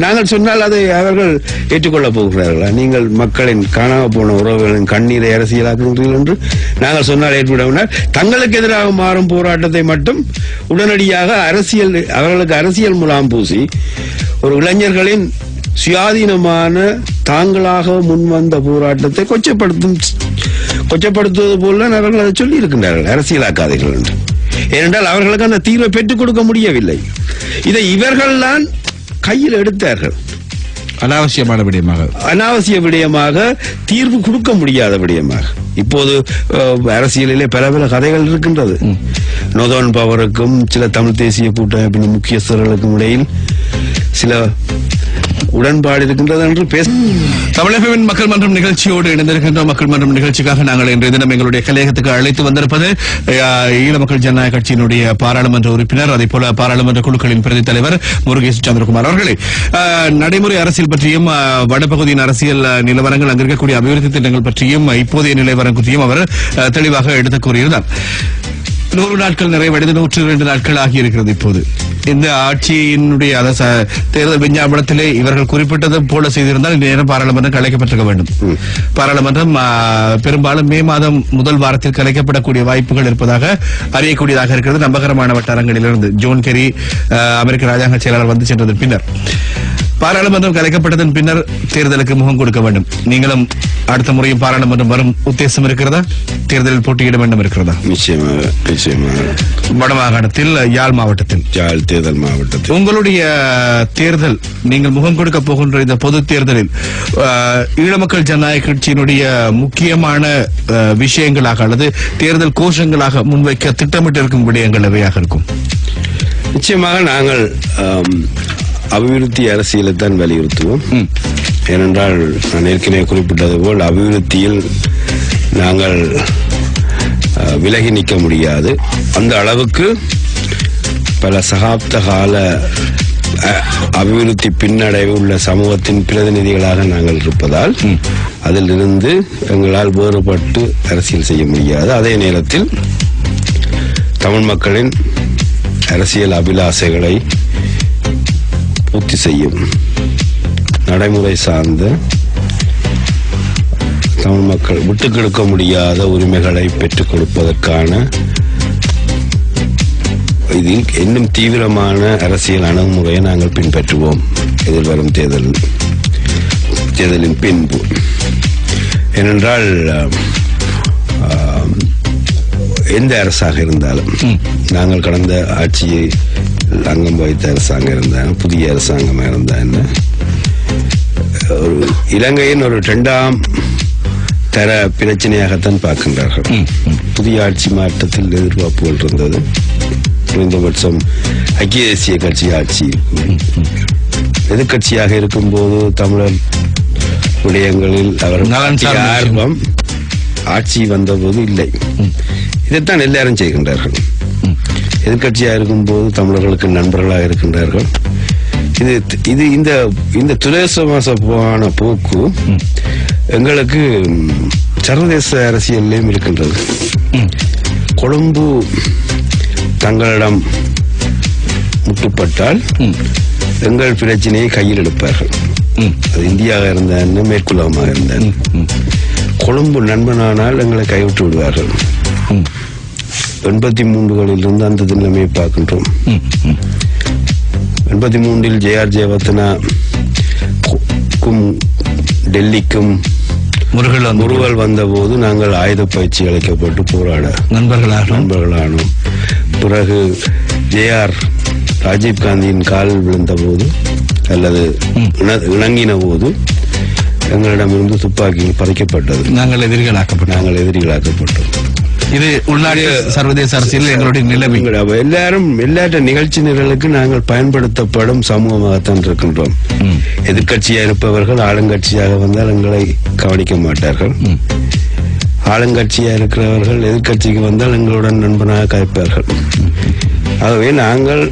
நாங்கள் சொன்னால் அதை அவர்கள் ஏற்றுக்கொள்ளப் போகிறார்களா? நீங்கள் மக்களின் காணாம போன உறவுகளின் கண்ணீரை அரசியலாக்குகிறீர்கள் என்று நாங்கள் சொன்னால் ஏற்படுவதால் தங்களுக்கு எதிராக மாறும் போராட்டத்தை மட்டும் உடனடியாக அவர்களுக்கு அரசியல் முலாம் பூசி ஒரு இளைஞர்களின் சுயாதீனமான தாங்களாக முன்வந்த போராட்டத்தை கொச்சப்படுத்துவது போல அவர்கள் அதை சொல்லி இருக்கின்றார்கள், அரசியலாக்காதீர்கள் என்று. ஏனென்றால் அவர்களுக்கு அந்த தீர்வை பெற்றுக் கொடுக்க முடியவில்லை. இதை இவர்கள் தான் கையில் எடுத்தார்கள். அனாவசிய விடயமாக தீர்வு கொடுக்க முடியாத விடயமாக. இப்போது அரசியலிலே பல கதைகள் இருக்கின்றது. நோதோன் பவருக்கும் சில தமிழ் தேசிய கூட்டமைப்பின் முக்கியஸ்தர்களுக்கும் இடையில் சில உடன்பாடு இருக்கின்றது என்று பேச தமிழகத்தின் மக்கள் மன்றம் நிகழ்ச்சியோடு இணைந்திருக்கின்ற மக்கள் மன்றம் நிகழ்ச்சிக்காக நாங்கள் இன்றைய தினம் எங்களுடைய கலையகத்துக்கு அழைத்து வந்திருப்பது ஈழ மக்கள் ஜனநாயக கட்சியினுடைய பாராளுமன்ற உறுப்பினர், அதே போல பாராளுமன்ற குழுக்களின் பிரதி தலைவர் முருகேசு சந்திரகுமார் அவர்களே. நடைமுறை அரசியல் பற்றியும் வடபகுதியின் அரசியல் நிலவரங்கள், அங்கு இருக்கக்கூடிய அபிவிருத்தி திட்டங்கள் பற்றியும் இப்போதைய நிலவரம் பற்றியும் அவர் தெளிவாக எடுத்துக் கூறியிருந்தார். 100 நாட்கள் நிறைவடைந்து 102 நாட்கள் ஆகியிருக்கிறது. இப்போது இந்த ஆட்சியினுடைய தேர்தல் விஞ்ஞாபனத்திலே இவர்கள் குறிப்பிட்டது போல செய்திருந்தால் இந்த நேரம் பாராளுமன்றம் கலைக்கப்பட்டிருக்க வேண்டும். பாராளுமன்றம் பெரும்பாலும் மே மாதம் முதல் வாரத்தில் கலைக்கப்படக்கூடிய வாய்ப்புகள் இருப்பதாக அறியக்கூடியதாக இருக்கிறது நம்பகரமான வட்டாரங்களிலிருந்து. ஜோன் கெரி அமெரிக்க ராஜாங்க செயலாளர் வந்து சென்றதன் பின்னர் பாராளுமன்றம் கலைக்கப்பட்டதன் பின்னர் தேர்தலுக்கு முகம் கொடுக்க வேண்டும். நீங்களும் அடுத்த முறையும் பாராளுமன்றம் வரும் உத்தேசம் இருக்கிறதா? தேர்தலில் போட்டியிட வேண்டும் இருக்கிறதா? நிச்சயமாக. வடமாகாணத்தில் யாழ் தேர்தல் மாவட்டத்தில் உங்களுடைய தேர்தல், நீங்கள் முகம் கொடுக்க போகின்ற இந்த பொது தேர்தலில் ஈழ மக்கள் ஜனநாயக கட்சியினுடைய முக்கியமான விஷயங்களாக அல்லது தேர்தல் கோஷங்களாக முன்வைக்க திட்டமிட்டிருக்கும் விடயங்கள் எவையாக இருக்கும்? நிச்சயமாக நாங்கள் அபிவிருத்தி அரசியலை தான் வலியுறுத்துவோம். ஏனென்றால் நான் ஏற்கனவே குறிப்பிட்டது போல் அபிவிருத்தியில் நாங்கள் விலகி நிற்க முடியாது. அந்த அளவுக்கு பல சகாப்த கால அபிவிருத்தி பின்னடைவு உள்ள சமூகத்தின் பிரதிநிதிகளாக நாங்கள் இருப்பதால் அதிலிருந்து எங்களால் வேறுபட்டு அரசியல் செய்ய முடியாது. அதே நேரத்தில் தமிழ் மக்களின் அரசியல் அபிலாசைகளை பூர்த்தி செய்யும் நடைமுறை சார்ந்த தமிழ் மக்கள் விட்டுக் கொடுக்க முடியாத உரிமைகளை பெற்றுக் கொடுப்பதற்கான இதில் இன்னும் தீவிரமான அரசியல் அணுகுமுறையை நாங்கள் பின்பற்றுவோம் எதிர்வரும் தேர்தலின் பின்பு. ஏனென்றால் எந்த அரசாக இருந்தாலும் நாங்கள் கடந்த ஆட்சியை அங்கம் வகித்த அரசாங்கம் இருந்தாலும் புதிய அரசாங்கமாக இருந்தா என்ன, ஒரு இலங்கையின் ஒரு 2ஆம் தர பிரச்சனையாகத்தான் பார்க்கின்றார்கள். புதிய ஆட்சி மாற்றத்தில் எதிர்பார்ப்புகள் இருந்தது. குறைந்தபட்சம் ஐக்கிய தேசிய கட்சி ஆட்சி எதிர்கட்சியாக இருக்கும்போது தமிழர் விடயங்களில் அவர்கள் ஆர்வம் ஆட்சி வந்தபோது இல்லை. இதைத்தான் எல்லாரும் செய்கின்றார்கள். எதிர்கட்சியாக இருக்கும்போது தமிழர்களுக்கு நண்பர்களாக இருக்கின்றார்கள். இது இந்த துரேசமாசமான போக்கு எங்களுக்கு சர்வதேச அரசியலிலும் இருக்கின்றது. கொழும்பு தங்களிடம் முட்டுப்பட்டால் எங்கள் பிரச்சனையை கையில் எடுப்பார்கள். அது இந்தியாவாக இருந்தால் மேற்குலகமாக இருந்தால். கொழும்பு நண்பனானால் எங்களை கைவிட்டு விடுவார்கள். 83களிலிருந்து அந்த நிலைமையை பார்க்கின்றோம். 83 ஜே.ஆர். ஜெயவர்தனாக்கும் டெல்லிக்கும் முருகல் வந்தபோது நாங்கள் ஆயுத பயிற்சி அளிக்கப்பட்டு போராட நண்பர்களானோம். பிறகு ஜே.ஆர். ராஜீவ்காந்தியின் காலில் விழுந்த போது அல்லது இணங்கின போது எங்களிடமிருந்து துப்பாக்கிகள் பறிக்கப்பட்டது. நாங்கள் எதிரிகளாக்கப்பட்டோம். இது உள்நாட்டு சர்வதேச அரசியல் எங்களுடைய நிலைமை. எல்லாட்ட நிகழ்ச்சி நிரலுக்கு நாங்கள் பயன்படுத்தப்படும் சமூகமாகத்தான் இருக்கின்றோம். எதிர்கட்சியாக இருப்பவர்கள் ஆளுங்கட்சியாக வந்தால் எங்களை கவனிக்க மாட்டார்கள். ஆளுங்கட்சியாக இருக்கிறவர்கள் எதிர்கட்சிக்கு வந்தால் எங்களுடன் நண்பனாக கதைப்பார்கள். ஆகவே நாங்கள்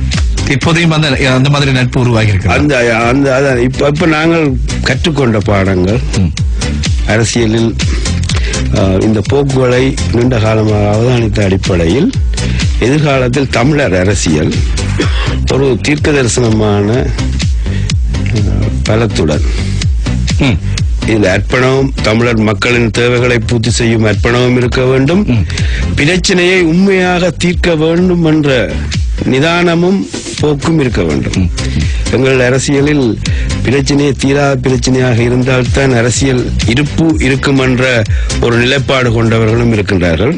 இப்போதையும் அந்த மாதிரி நட்பு உருவாகி இருக்கு. இப்ப நாங்கள் கற்றுக்கொண்ட பாடங்கள் அரசியலில் இந்த போக்குகளை நீண்ட காலமாக அவதானித்த அடிப்படையில் எதிர்காலத்தில் தமிழர் அரசியல் ஒரு தீர்க்க தரிசனமான பலத்துடன் இதில் அர்ப்பணம், தமிழர் மக்களின் தேவைகளை பூர்த்தி செய்யும் அர்ப்பணமும் இருக்க வேண்டும். பிரச்சனையை உண்மையாக தீர்க்க வேண்டும் என்ற நிதானமும் போக்கும் இருக்க வேண்டும். எங்கள் அரசியலில் பிரச்சனையை தீராத பிரச்சனையாக இருந்தால்தான் அரசியல் இருப்பு இருக்கும் என்ற ஒரு நிலைப்பாடு கொண்டவர்களும் இருக்கின்றார்கள்.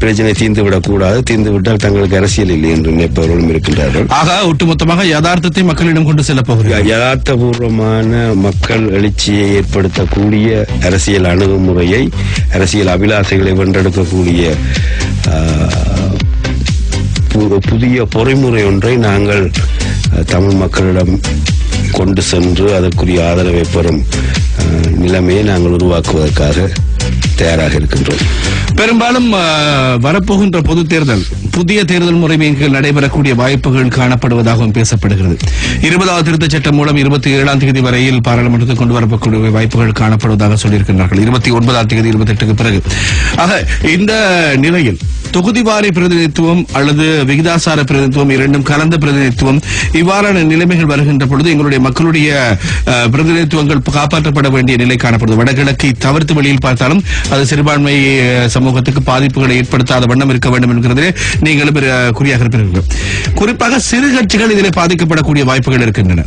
பிரச்சனை தீர்ந்துவிடக் கூடாது, தீர்ந்துவிட்டால் தங்களுக்கு அரசியல் இல்லை என்று நினைப்பவர்களும் இருக்கின்றார்கள். ஆக ஒட்டுமொத்தமாக யதார்த்தத்தை மக்களிடம் கொண்டு செல்ல போகிறார்கள். யதார்த்தபூர்வமான மக்கள் எழுச்சியை ஏற்படுத்தக்கூடிய அரசியல் அணுகுமுறையை, அரசியல் அபிலாசைகளை வென்றெடுக்கக்கூடிய புதிய பொறிமுறை ஒன்றை நாங்கள் தமிழ் மக்களிடம் கொண்டு சென்று அதற்குரிய ஆதரவை பெறும் நிலைமையை நாங்கள் உருவாக்குவதற்காக தயாராக இருக்கின்றோம். பெரும்பாலும் வரப்போகின்ற பொது தேர்தல் புதிய தேர்தல் முறைமைகள் நடைபெறக்கூடிய வாய்ப்புகள் காணப்படுவதாகவும் பேசப்படுகிறது. 20வது திருத்தச் சட்டம் மூலம் 27ஆம் தேதி வரையில் பாராளுமன்றத்தில் கொண்டு வரப்படக்கூடிய வாய்ப்புகள் காணப்படுவதாக சொல்லியிருக்கிறார்கள். 29ஆம் தேதி 28க்கு பிறகு. ஆக இந்த நிலையில் தொகுதிவாரி பிரதிநிதித்துவம் அல்லது விகிதாசார பிரதிநிதித்துவம் இரண்டும் கலந்த பிரதிநிதித்துவம் இவ்வாறான நிலைமைகள் வருகின்ற பொழுது எங்களுடைய மக்களுடைய பிரதிநிதித்துவங்கள் காப்பாற்றப்பட வேண்டிய நிலை காணப்படுது. வடகிழக்கை தவிர்த்து வெளியில் பார்த்தாலும் அது சிறுபான்மை சமூகத்துக்கு பாதிப்புகளை ஏற்படுத்தாத வண்ணம் இருக்க வேண்டும் என்கிறதே நீங்களும் குறியாக இருப்பீர்கள். குறிப்பாக சிறு கட்சிகள் இதில் பாதிக்கப்படக்கூடிய வாய்ப்புகள் இருக்கின்றன.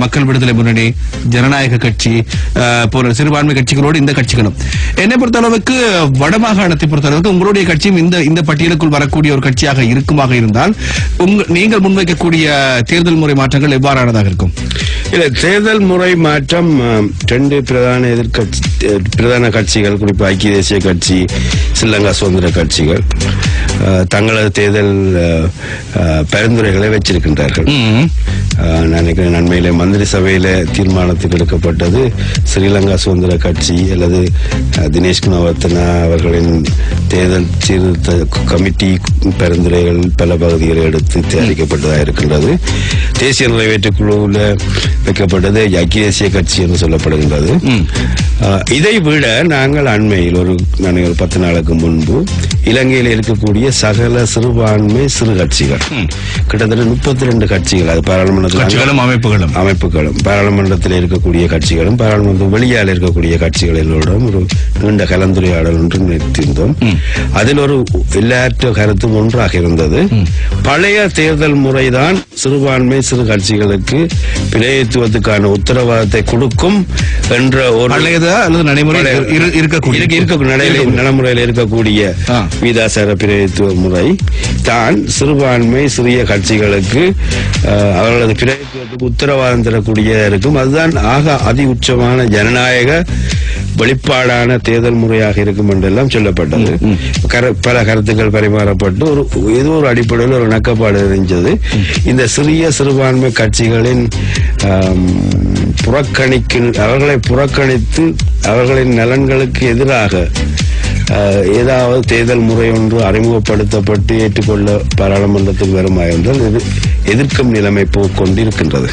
மக்கள் விடுதலை முன்னணி, ஜனநாயக கட்சி போன்ற சிறுபான்மை கட்சிகளோடு இந்த கட்சிகளும் என்னை பொறுத்தளவுக்கு வடமாகாணத்தை பொறுத்தளவுக்கு உங்களுடைய கட்சியும் இந்த பட்டியலுக்குள் வரக்கூடிய ஒரு கட்சியாக இருக்குமாக இருந்தால் நீங்கள் முன்வைக்கக்கூடிய தேர்தல் முறை மாற்றங்கள் எவ்வாறானதாக இருக்கும்? இல்ல, தேர்தல் முறை மாற்றம் ரெண்டு பிரதான கட்சிகள், குறிப்பாக ஐக்கிய தேசிய கட்சி, ஸ்ரீலங்கா சுதந்திர கட்சிகள் தங்களது தேர்தல் பரிந்துரைகளை வச்சிருக்கின்றார்கள். நினைக்கிறேன் நன்மையில மந்திரி சபையில தீர்மானத்துக்கு எடுக்கப்பட்டது ஸ்ரீலங்கா சுதந்திர கட்சி அல்லது தினேஷ் குணவர்த்தனா அவர்களின் தேர்தல் சீர்திருத்த கமிட்டி பரிந்துரைகள் பல பகுதிகளை எடுத்து தயாரிக்கப்பட்டதாக இருக்கின்றது. தேசிய நிறைவேற்று குழுவில் வைக்கப்பட்டது ஐக்கிய தேசிய கட்சி என்று சொல்லப்படுகின்றது. இதை விட நாங்கள் அண்மையில் ஒரு 10 நாளுக்கு முன்பு இலங்கையில் இருக்கக்கூடிய சகல சிறுபான்மை சிறு கட்சிகள் கிட்டத்தட்ட 32 கட்சிகள், அது பாராளுமன்றத்திலும் அமைப்புகளும் பாராளுமன்றத்தில் இருக்கக்கூடிய கட்சிகளும் பாராளுமன்ற வெளியால் இருக்கக்கூடிய கட்சிகளோடும் ஒரு நீண்ட கலந்துரையாடல் ஒன்று நிறுத்தியிருந்தோம். அதில் ஒரு எல்லாற்ற கருத்தும் ஒன்றாக இருந்தது. பழைய தேர்தல் முறைதான் சிறுபான்மை சிறு கட்சிகளுக்கு பிரதிநிதித்துவத்துக்கான உத்தரவாதத்தை கொடுக்கும் என்ற ஒரு நடைமுறையில் இருக்கக்கூடிய விகிதாசார பிரதிநிதித்துவ முறை தான் சிறுபான்மை சிறிய கட்சிகளுக்கு அவர்களது பிரதிநிதித்துவத்துக்கு உத்தரவாதம் தரக்கூடிய இருக்கும். அதுதான் ஆக அதி உச்சமான ஜனநாயக வெளிப்பாடான தேர்தல் முறையாக இருக்கும் என்றெல்லாம் சொல்லப்பட்டது. பல கருத்துக்கள் பரிமாறப்பட்டு ஏதோ ஒரு அடிப்படையில் ஒரு இணக்கப்பாடு இருந்தது. இந்த சிறிய சிறுபான்மை கட்சிகளின் அவர்களை புறக்கணித்து அவர்களின் நலன்களுக்கு எதிராக ஏதாவது தேர்தல் முறை ஒன்று அறிமுகப்படுத்தப்பட்டு ஏற்றுக்கொள்ள பாராளுமன்றத்தில் வருமா என்றால் எதிர்க்கும் நிலைமை போக்கொண்டிருக்கின்றது.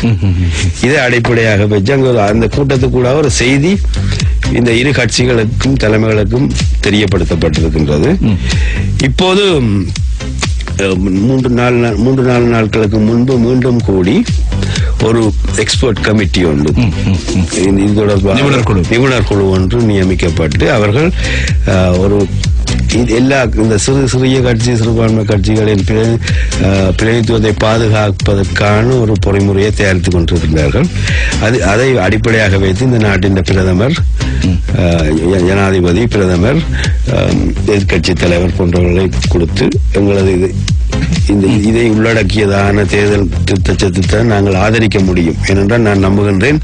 இதை அடிப்படையாக வச்சு அங்கு அந்த கூட்டத்துக்கு கூட ஒரு செய்தி இந்த இரு கட்சிகளுக்கும் தலைமைகளுக்கும் தெரியப்படுத்தப்பட்டிருக்கின்றது. இப்போது 3-4 நாட்களுக்கு முன்பு மீண்டும் கூடி ஒரு எக்ஸ்பர்ட் கமிட்டி ஒன்று இது தொடர்பாக நிபுணர் குழு ஒன்று நியமிக்கப்பட்டு அவர்கள் ஒரு எல்லா இந்த சிறிய கட்சி சிறுபான்மை கட்சிகளின் பிரதிநிதித்துவத்தை பாதுகாப்பதற்கான ஒரு பொறிமுறையை தயாரித்துக் கொண்டிருக்கிறார்கள். அதை அடிப்படையாக வைத்து இந்த நாட்டின் பிரதமர், ஜனாதிபதி, பிரதமர், எதிர்கட்சி தலைவர் போன்றவர்களை கொடுத்து எங்களது இதை உள்ளடக்கியதான தேர்தல் திருத்த சட்டத்தை நாங்கள் ஆதரிக்க முடியும். ஏனென்றால் நான் நம்புகின்றேன்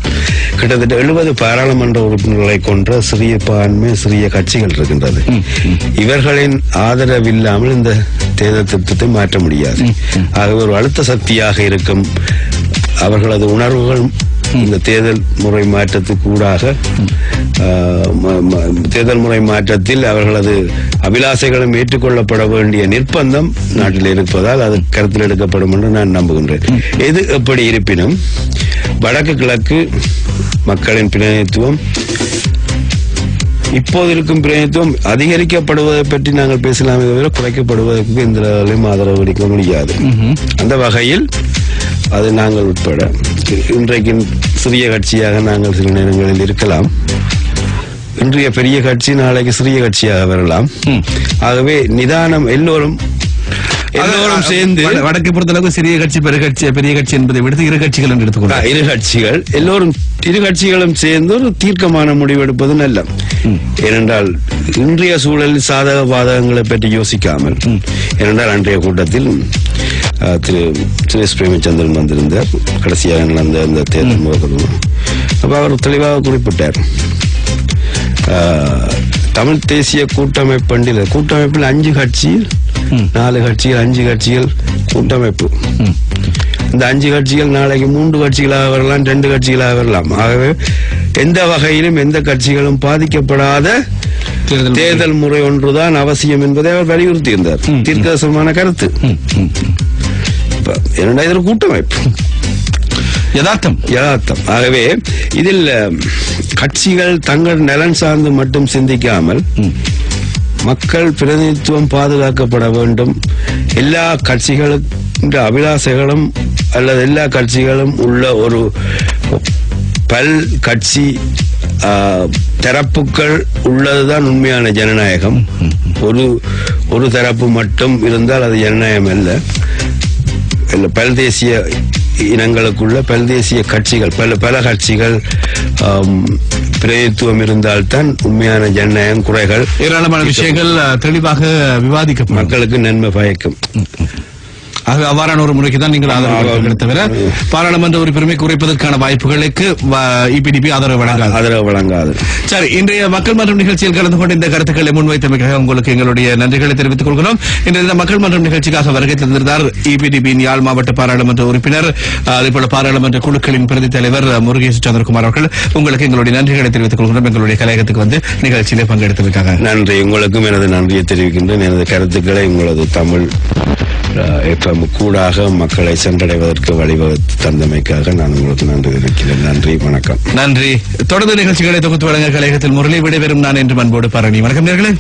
கிட்டத்தட்ட 70 பாராளுமன்ற உறுப்பினர்களை கொன்ற சிறிய கட்சிகள் இருக்கின்றது. இவர்களின் ஆதரவில்லாமல் இந்த தேர்தல் திருத்தத்தை மாற்ற முடியாது. ஆகவே ஒரு அழுத்த சக்தியாக இருக்கும் அவர்களது உணர்வுகள் இந்த தேர்தல் முறை மாற்றத்துக்கு ஊடாக தேர்தல் முறை மாற்றத்தில் அவர்களது அபிலாசைகளும் ஏற்றுக்கொள்ளப்பட வேண்டிய நிர்பந்தம் நாட்டில் இருப்பதால் அது கருத்தில் எடுக்கப்படும் என்று நான் நம்புகின்றேன். எது எப்படி இருப்பினும் வடக்கு கிழக்கு மக்களின் பிரதிநிதித்துவம் இப்போது இருக்கும் பிரதிநிதித்துவம் அதிகரிக்கப்படுவதை பற்றி நாங்கள் பேசலாமே தவிர குறைக்கப்படுவதற்கு எந்த ஆதரவு அளிக்க முடியாது. அந்த வகையில் அது நாங்கள் உட்பட இன்றைக்கு சிறிய கட்சியாக நாங்கள் சில நேரங்களில் இருக்கலாம். இன்றைய பெரிய கட்சி நாளைக்கு சிறிய கட்சியாக வரலாம். ஆகவே நிதானம் எல்லோரும் சேர்ந்து வடக்கை பொறுத்தளவுக்கு சிறிய கட்சி பெரிய கட்சி என்பதை விடுத்து இரு கட்சிகள் என்று எடுத்துக்கொண்டார். இரு கட்சிகளும் சேர்ந்து ஒரு தீர்க்கமான முடிவெடுப்பது நல்ல. ஏனென்றால் இன்றைய சூழலில் சாதக பாதகங்களை பற்றி யோசிக்காமல், ஏனென்றால் அன்றைய கூட்டத்தில் திரு சுரேஷ் பிரேமச்சந்திரன் வந்திருந்தார். கடைசியாக நடந்த அந்த தேர்தல் முகக்கருவு அப்ப அவர் தெளிவாக குறிப்பிட்டார், தமிழ் தேசிய கூட்டமைப்பில் 5 கட்சியில் 4 கட்சிகள் 5 கட்சிகள் கூட்டமைப்பு. இந்த 5 கட்சிகள் நாளைக்கு 3 கட்சிகளாக வரலாம், 2 கட்சிகளாக வரலாம். ஆகவே எந்த வகையிலும் எந்த கட்சிகளும் பாதிக்கப்படாத தேர்தல் முறை ஒன்றுதான் அவசியம் என்பதை அவர் வலியுறுத்தியிருந்தார். தீர்க்கதரிசனமான கருத்து. இது ஒரு கூட்டமைப்பு, யதார்த்தம். ஆகவே இதில் கட்சிகள் தங்கள் நலன் சார்ந்து மட்டும் சிந்திக்காமல் மக்கள் பிரதிநிதித்துவம் பாதுகாக்கப்பட வேண்டும், எல்லா கட்சிகளும் அபிலாசைகளும் அல்லது எல்லா கட்சிகளும் உள்ள ஒரு பல் கட்சி தரப்புகள் உள்ளதுதான் உண்மையான ஜனநாயகம். ஒரு தரப்பு மட்டும் இருந்தால் அது ஜனநாயகம் அல்ல. பல்தேசிய இனங்களுக்குள்ள பல்தேசிய கட்சிகள் பல கட்சிகள் பிரதித்துவம் இருந்தால்தான் உண்மையான ஜனநாயகம். குறைகள் ஏராளமான விஷயங்கள் தெளிவாக விவாதிக்க மக்களுக்கு நன்மை பயக்கும். அவ்வாறான ஒரு முறைக்கு தான் நீங்கள் ஆதரவு தவிர பாராளுமன்ற உறுப்பினரை குறைப்பதற்கான வாய்ப்புகளுக்கு இபிடிபி ஆதரவு வழங்காது. சரி, இன்றைய மக்கள் மன்றம் நிகழ்ச்சியில் கலந்து கொண்டு இந்த கருத்துக்களை முன்வைத்தமைக்காக உங்களுக்கு எங்களுடைய நன்றிகளை தெரிவித்துக் கொள்கிறோம். இன்றைய மக்கள் மன்றம் நிகழ்ச்சிக்காக வருகை தந்திருந்தார் இபிடிபியின் யாழ் மாவட்ட பாராளுமன்ற உறுப்பினர், அதேபோல பாராளுமன்ற குழுக்களின் பிரதி தலைவர் முருகேசு சந்திரகுமார் அவர்கள். உங்களுக்கு எங்களுடைய நன்றிகளை தெரிவித்துக் கொள்கிறோம். எங்களுடைய கலையகத்துக்கு வந்து நிகழ்ச்சியிலே பங்கெடுத்தமைக்காக நன்றி. உங்களுக்கும் எனது நன்றியை தெரிவிக்கின்றேன். எனது கருத்துக்களை உங்களது தமிழ் கூடாக மக்களை சென்றடைவதற்கு வழிவகுத்து தந்தமைக்காக நான் உங்களுக்கு நன்றி தெரிவிக்கிறேன். நன்றி, வணக்கம். நன்றி. தொடர்ந்து நிகழ்ச்சிகளை தொகுத்து வழங்க கலையகத்தில் முரளி விடைபெறும் நான் என்று அன்போடு பாரணி. வணக்கம் நேயர்களே.